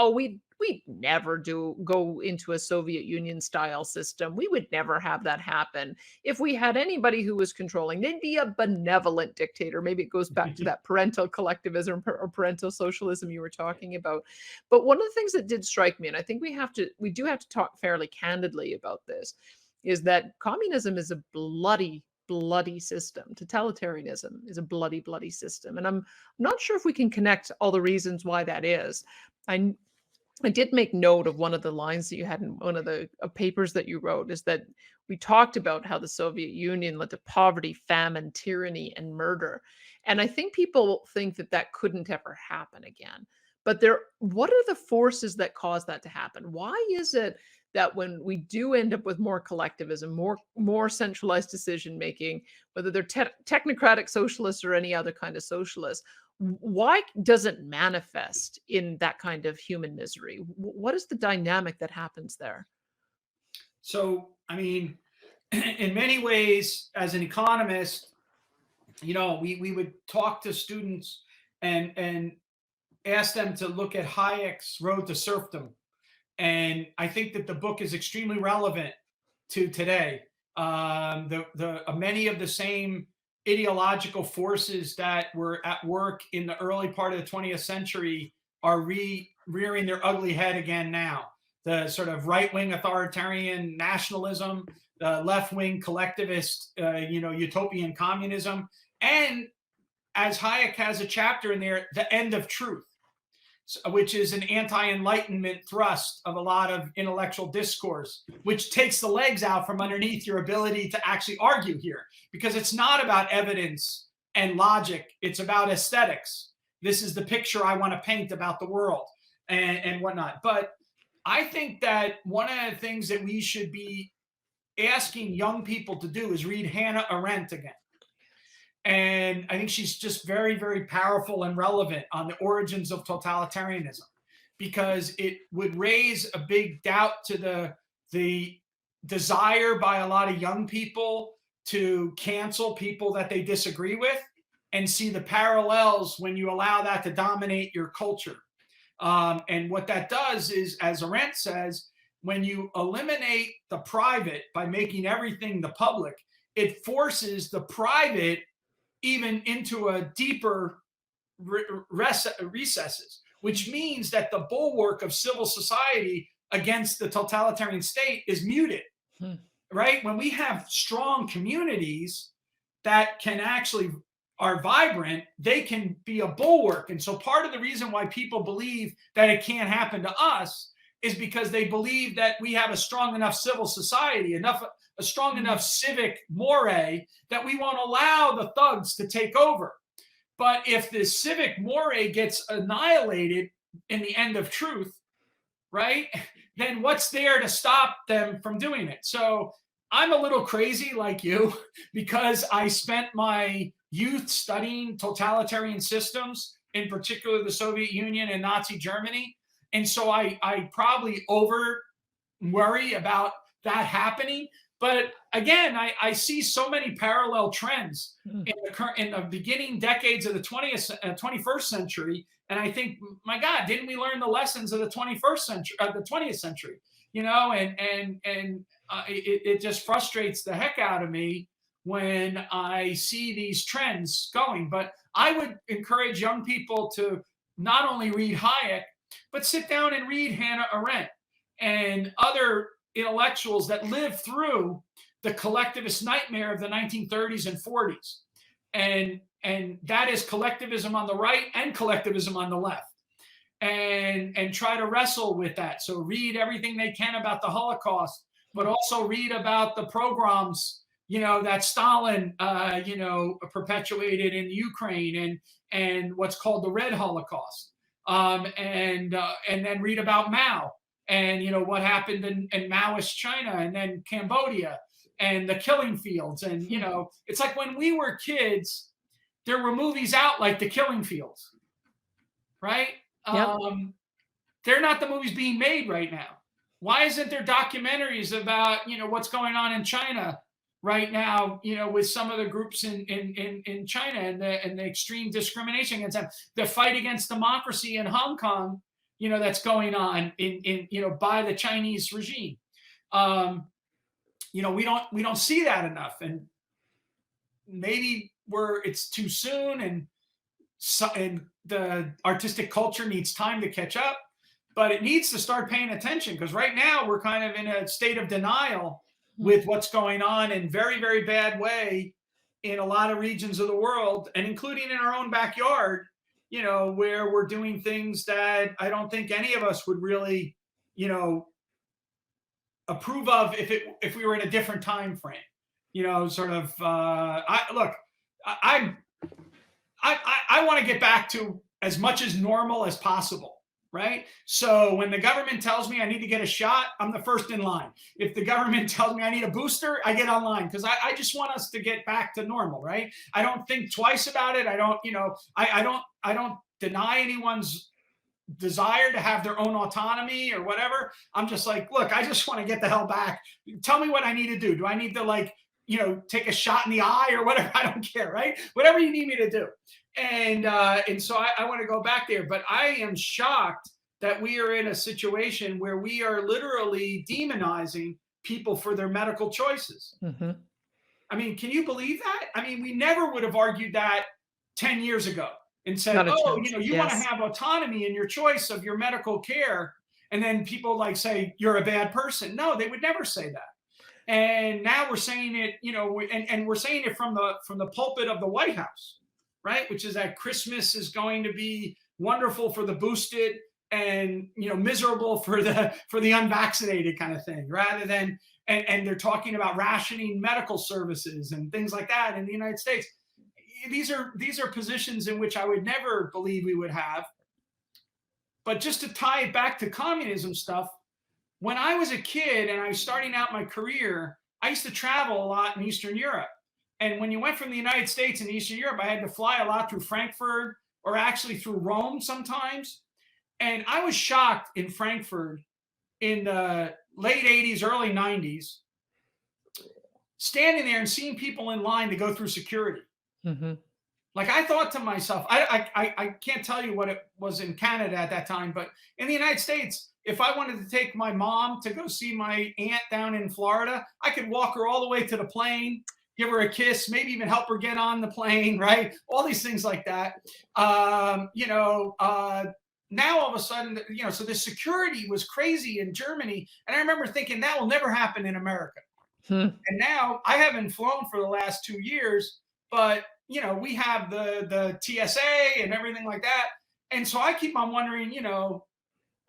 we'd never go into a Soviet Union style system. We would never have that happen. If we had anybody who was controlling, they'd be a benevolent dictator. Maybe it goes back to that parental collectivism or parental socialism you were talking about. But one of the things that did strike me, and I think we do have to talk fairly candidly about this, is that communism is a bloody system. Totalitarianism is a bloody system. And I'm not sure if we can connect all the reasons why that is. I did make note of one of the lines that you had in one of the papers that you wrote, is that we talked about how the Soviet Union led to poverty, famine, tyranny, and murder. And I think people think that couldn't ever happen again. But what are the forces that cause that to happen? Why is it that when we do end up with more collectivism, more centralized decision making, whether they're technocratic socialists or any other kind of socialists, why does it manifest in that kind of human misery? What is the dynamic that happens there? So, I mean, in many ways, as an economist, we would talk to students and ask them to look at Hayek's Road to Serfdom. And I think that the book is extremely relevant to today. Many of the same ideological forces that were at work in the early part of the 20th century are rearing their ugly head again now. The sort of right-wing authoritarian nationalism, the left-wing collectivist, utopian communism, and as Hayek has a chapter in there, the end of truth, which is an anti-enlightenment thrust of a lot of intellectual discourse, which takes the legs out from underneath your ability to actually argue here, because it's not about evidence and logic. It's about aesthetics. This is the picture I want to paint about the world. and whatnot. But I think that one of the things that we should be asking young people to do is read Hannah Arendt again. And I think she's just very, very powerful and relevant on the origins of totalitarianism, because it would raise a big doubt to the desire by a lot of young people to cancel people that they disagree with, and see the parallels when you allow that to dominate your culture. And what that does is, as Arendt says, when you eliminate the private by making everything the public, it forces the private even into a deeper recesses, which means that the bulwark of civil society against the totalitarian state is muted, right? When we have strong communities that can actually are vibrant, they can be a bulwark. And so part of the reason why people believe that it can't happen to us is because they believe that we have a strong enough civil society, a strong enough civic moray that we won't allow the thugs to take over. But if the civic moray gets annihilated in the end of truth, right, then what's there to stop them from doing it? So I'm a little crazy like you, because I spent my youth studying totalitarian systems, in particular the Soviet Union and Nazi Germany. And so I probably over worry about that happening. But again, I see so many parallel trends in the beginning decades of the 21st century. And I think, my God, didn't we learn the lessons of the 21st century, the 20th century? You know, it just frustrates the heck out of me when I see these trends going. But I would encourage young people to not only read Hayek, but sit down and read Hannah Arendt and other intellectuals that lived through the collectivist nightmare of the 1930s and 40s. And that is collectivism on the right and collectivism on the left. And try to wrestle with that. So read everything they can about the Holocaust, but also read about the pogroms, that Stalin, perpetuated in Ukraine, and what's called the Red Holocaust. And then read about Mao and, what happened in Maoist China, and then Cambodia and the killing fields. And, it's like when we were kids, there were movies out like The Killing Fields, right? Yep. They're not the movies being made right now. Why isn't there documentaries about, what's going on in China right now, with some of the groups in China and the extreme discrimination against them, the fight against democracy in Hong Kong, that's going on in by the Chinese regime. We don't see that enough, and maybe it's too soon, and the artistic culture needs time to catch up, but it needs to start paying attention, because right now we're kind of in a state of denial with what's going on in very, very bad way in a lot of regions of the world, and including in our own backyard, where we're doing things that I don't think any of us would really, approve of if we were in a different time frame. I want to get back to as much as normal as possible, right? So when the government tells me I need to get a shot, I'm the first in line. If the government tells me I need a booster, I get online, because I just want us to get back to normal, right? I don't think twice about it. I don't deny anyone's desire to have their own autonomy or whatever. I'm just like, look, I just want to get the hell back. Tell me what I need to do. Do I need to take a shot in the eye or whatever? I don't care, right? Whatever you need me to do. And so I want to go back there. But I am shocked that we are in a situation where we are literally demonizing people for their medical choices. Mm-hmm. I mean, can you believe that? I mean, we never would have argued that 10 years ago and said, you want to have autonomy in your choice of your medical care. And then people say, you're a bad person. No, they would never say that. And now we're saying it, and we're saying it from the pulpit of the White House, right? Which is that Christmas is going to be wonderful for the boosted and, miserable for the unvaccinated kind of thing, rather than, and they're talking about rationing medical services and things like that in the United States. These are positions in which I would never believe we would have. But just to tie it back to communism stuff, when I was a kid and I was starting out my career, I used to travel a lot in Eastern Europe. And when you went from the United States and Eastern Europe, I had to fly a lot through Frankfurt or actually through Rome sometimes. And I was shocked in Frankfurt in the late 80s, early 90s, standing there and seeing people in line to go through security. Mm-hmm. Like I thought to myself, I can't tell you what it was in Canada at that time, but in the United States, if I wanted to take my mom to go see my aunt down in Florida, I could walk her all the way to the plane, give her a kiss, maybe even help her get on the plane, right? All these things like that. Now all of a sudden, so the security was crazy in Germany. And I remember thinking that will never happen in America. And now I haven't flown for the last 2 years, but we have the TSA and everything like that. And so I keep on wondering,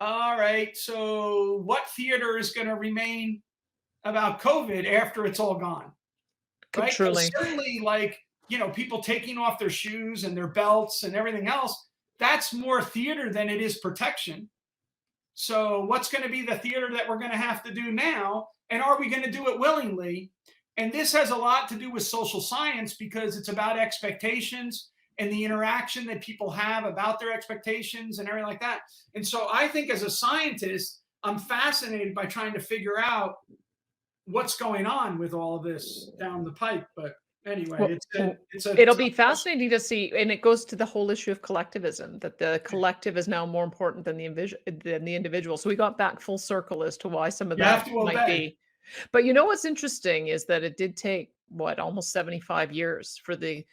all right, so what theater is going to remain about COVID after it's all gone? Right? Truly. Certainly, people taking off their shoes and their belts and everything else, that's more theater than it is protection. So what's going to be the theater that we're going to have to do now? And are we going to do it willingly? And this has a lot to do with social science because it's about expectations and the interaction that people have about their expectations and everything like that. And so I think as a scientist, I'm fascinated by trying to figure out what's going on with all of this down the pipe. But anyway, it'll be fascinating to see. And it goes to the whole issue of collectivism, that the collective is now more important than the individual. So we got back full circle as to why some of that might be. But what's interesting is that it did take almost 75 years for the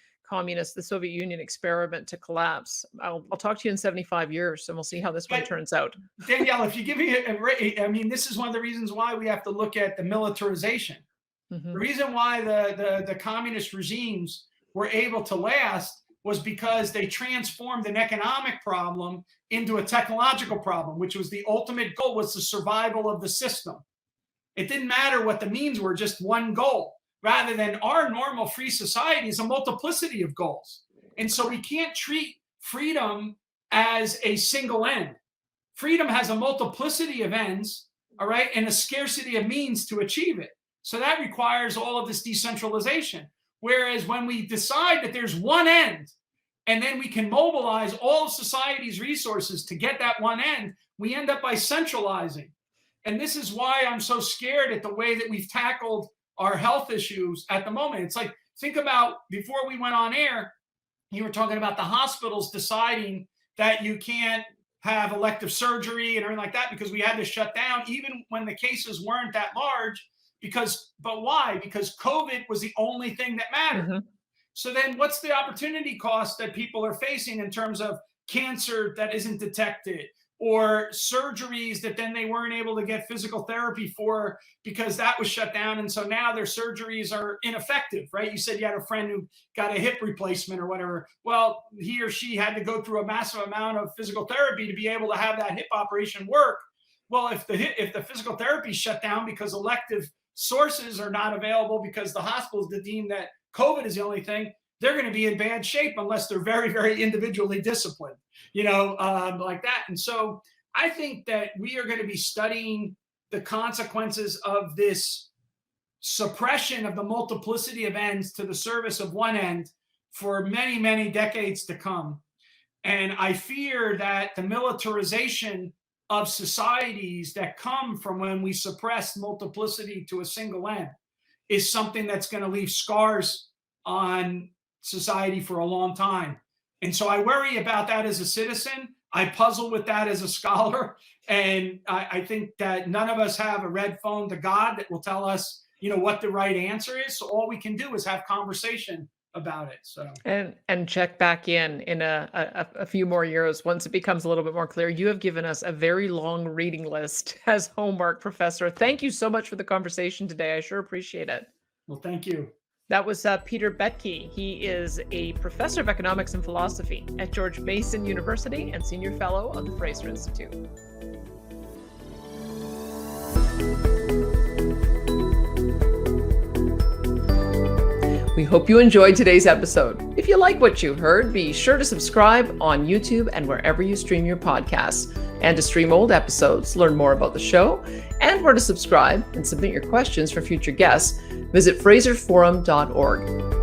Soviet Union experiment to collapse. I'll talk to you in 75 years and we'll see how this one turns out. Danielle, if you give me this is one of the reasons why we have to look at the militarization. Mm-hmm. The reason why the communist regimes were able to last was because they transformed an economic problem into a technological problem, which was the ultimate goal, was the survival of the system. It didn't matter what the means were, just one goal, rather than our normal free society is a multiplicity of goals. And so we can't treat freedom as a single end. Freedom has a multiplicity of ends, all right, and a scarcity of means to achieve it. So that requires all of this decentralization. Whereas when we decide that there's one end, and then we can mobilize all of society's resources to get that one end, we end up by centralizing. And this is why I'm so scared at the way that we've tackled our health issues at the moment. It's like, think about before we went on air, you were talking about the hospitals deciding that you can't have elective surgery and everything like that because we had to shut down even when the cases weren't that large. But why? Because COVID was the only thing that mattered. Mm-hmm. So then what's the opportunity cost that people are facing in terms of cancer that isn't detected, or surgeries that then they weren't able to get physical therapy for because that was shut down. And so now their surgeries are ineffective, right? You said you had a friend who got a hip replacement or whatever. Well, he or she had to go through a massive amount of physical therapy to be able to have that hip operation work. Well, if the physical therapy is shut down because elective sources are not available because the hospitals deem that COVID is the only thing, they're going to be in bad shape unless they're very, very individually disciplined, like that. And so I think that we are going to be studying the consequences of this suppression of the multiplicity of ends to the service of one end for many, many decades to come. And I fear that the militarization of societies that come from when we suppress multiplicity to a single end is something that's going to leave scars on society for a long time. And so I worry about that as a citizen. I puzzle with that as a scholar. And I think that none of us have a red phone to God that will tell us, what the right answer is. So all we can do is have conversation about it. So and check back in a few more years once it becomes a little bit more clear. You have given us a very long reading list as homework, Professor. Thank you so much for the conversation today. I sure appreciate it. Well, thank you. That was Peter Boettke. He is a professor of economics and philosophy at George Mason University and senior fellow of the Fraser Institute. We hope you enjoyed today's episode. If you like what you heard, be sure to subscribe on YouTube and wherever you stream your podcasts. And to stream old episodes, learn more about the show, and where to subscribe and submit your questions for future guests, visit fraserforum.org.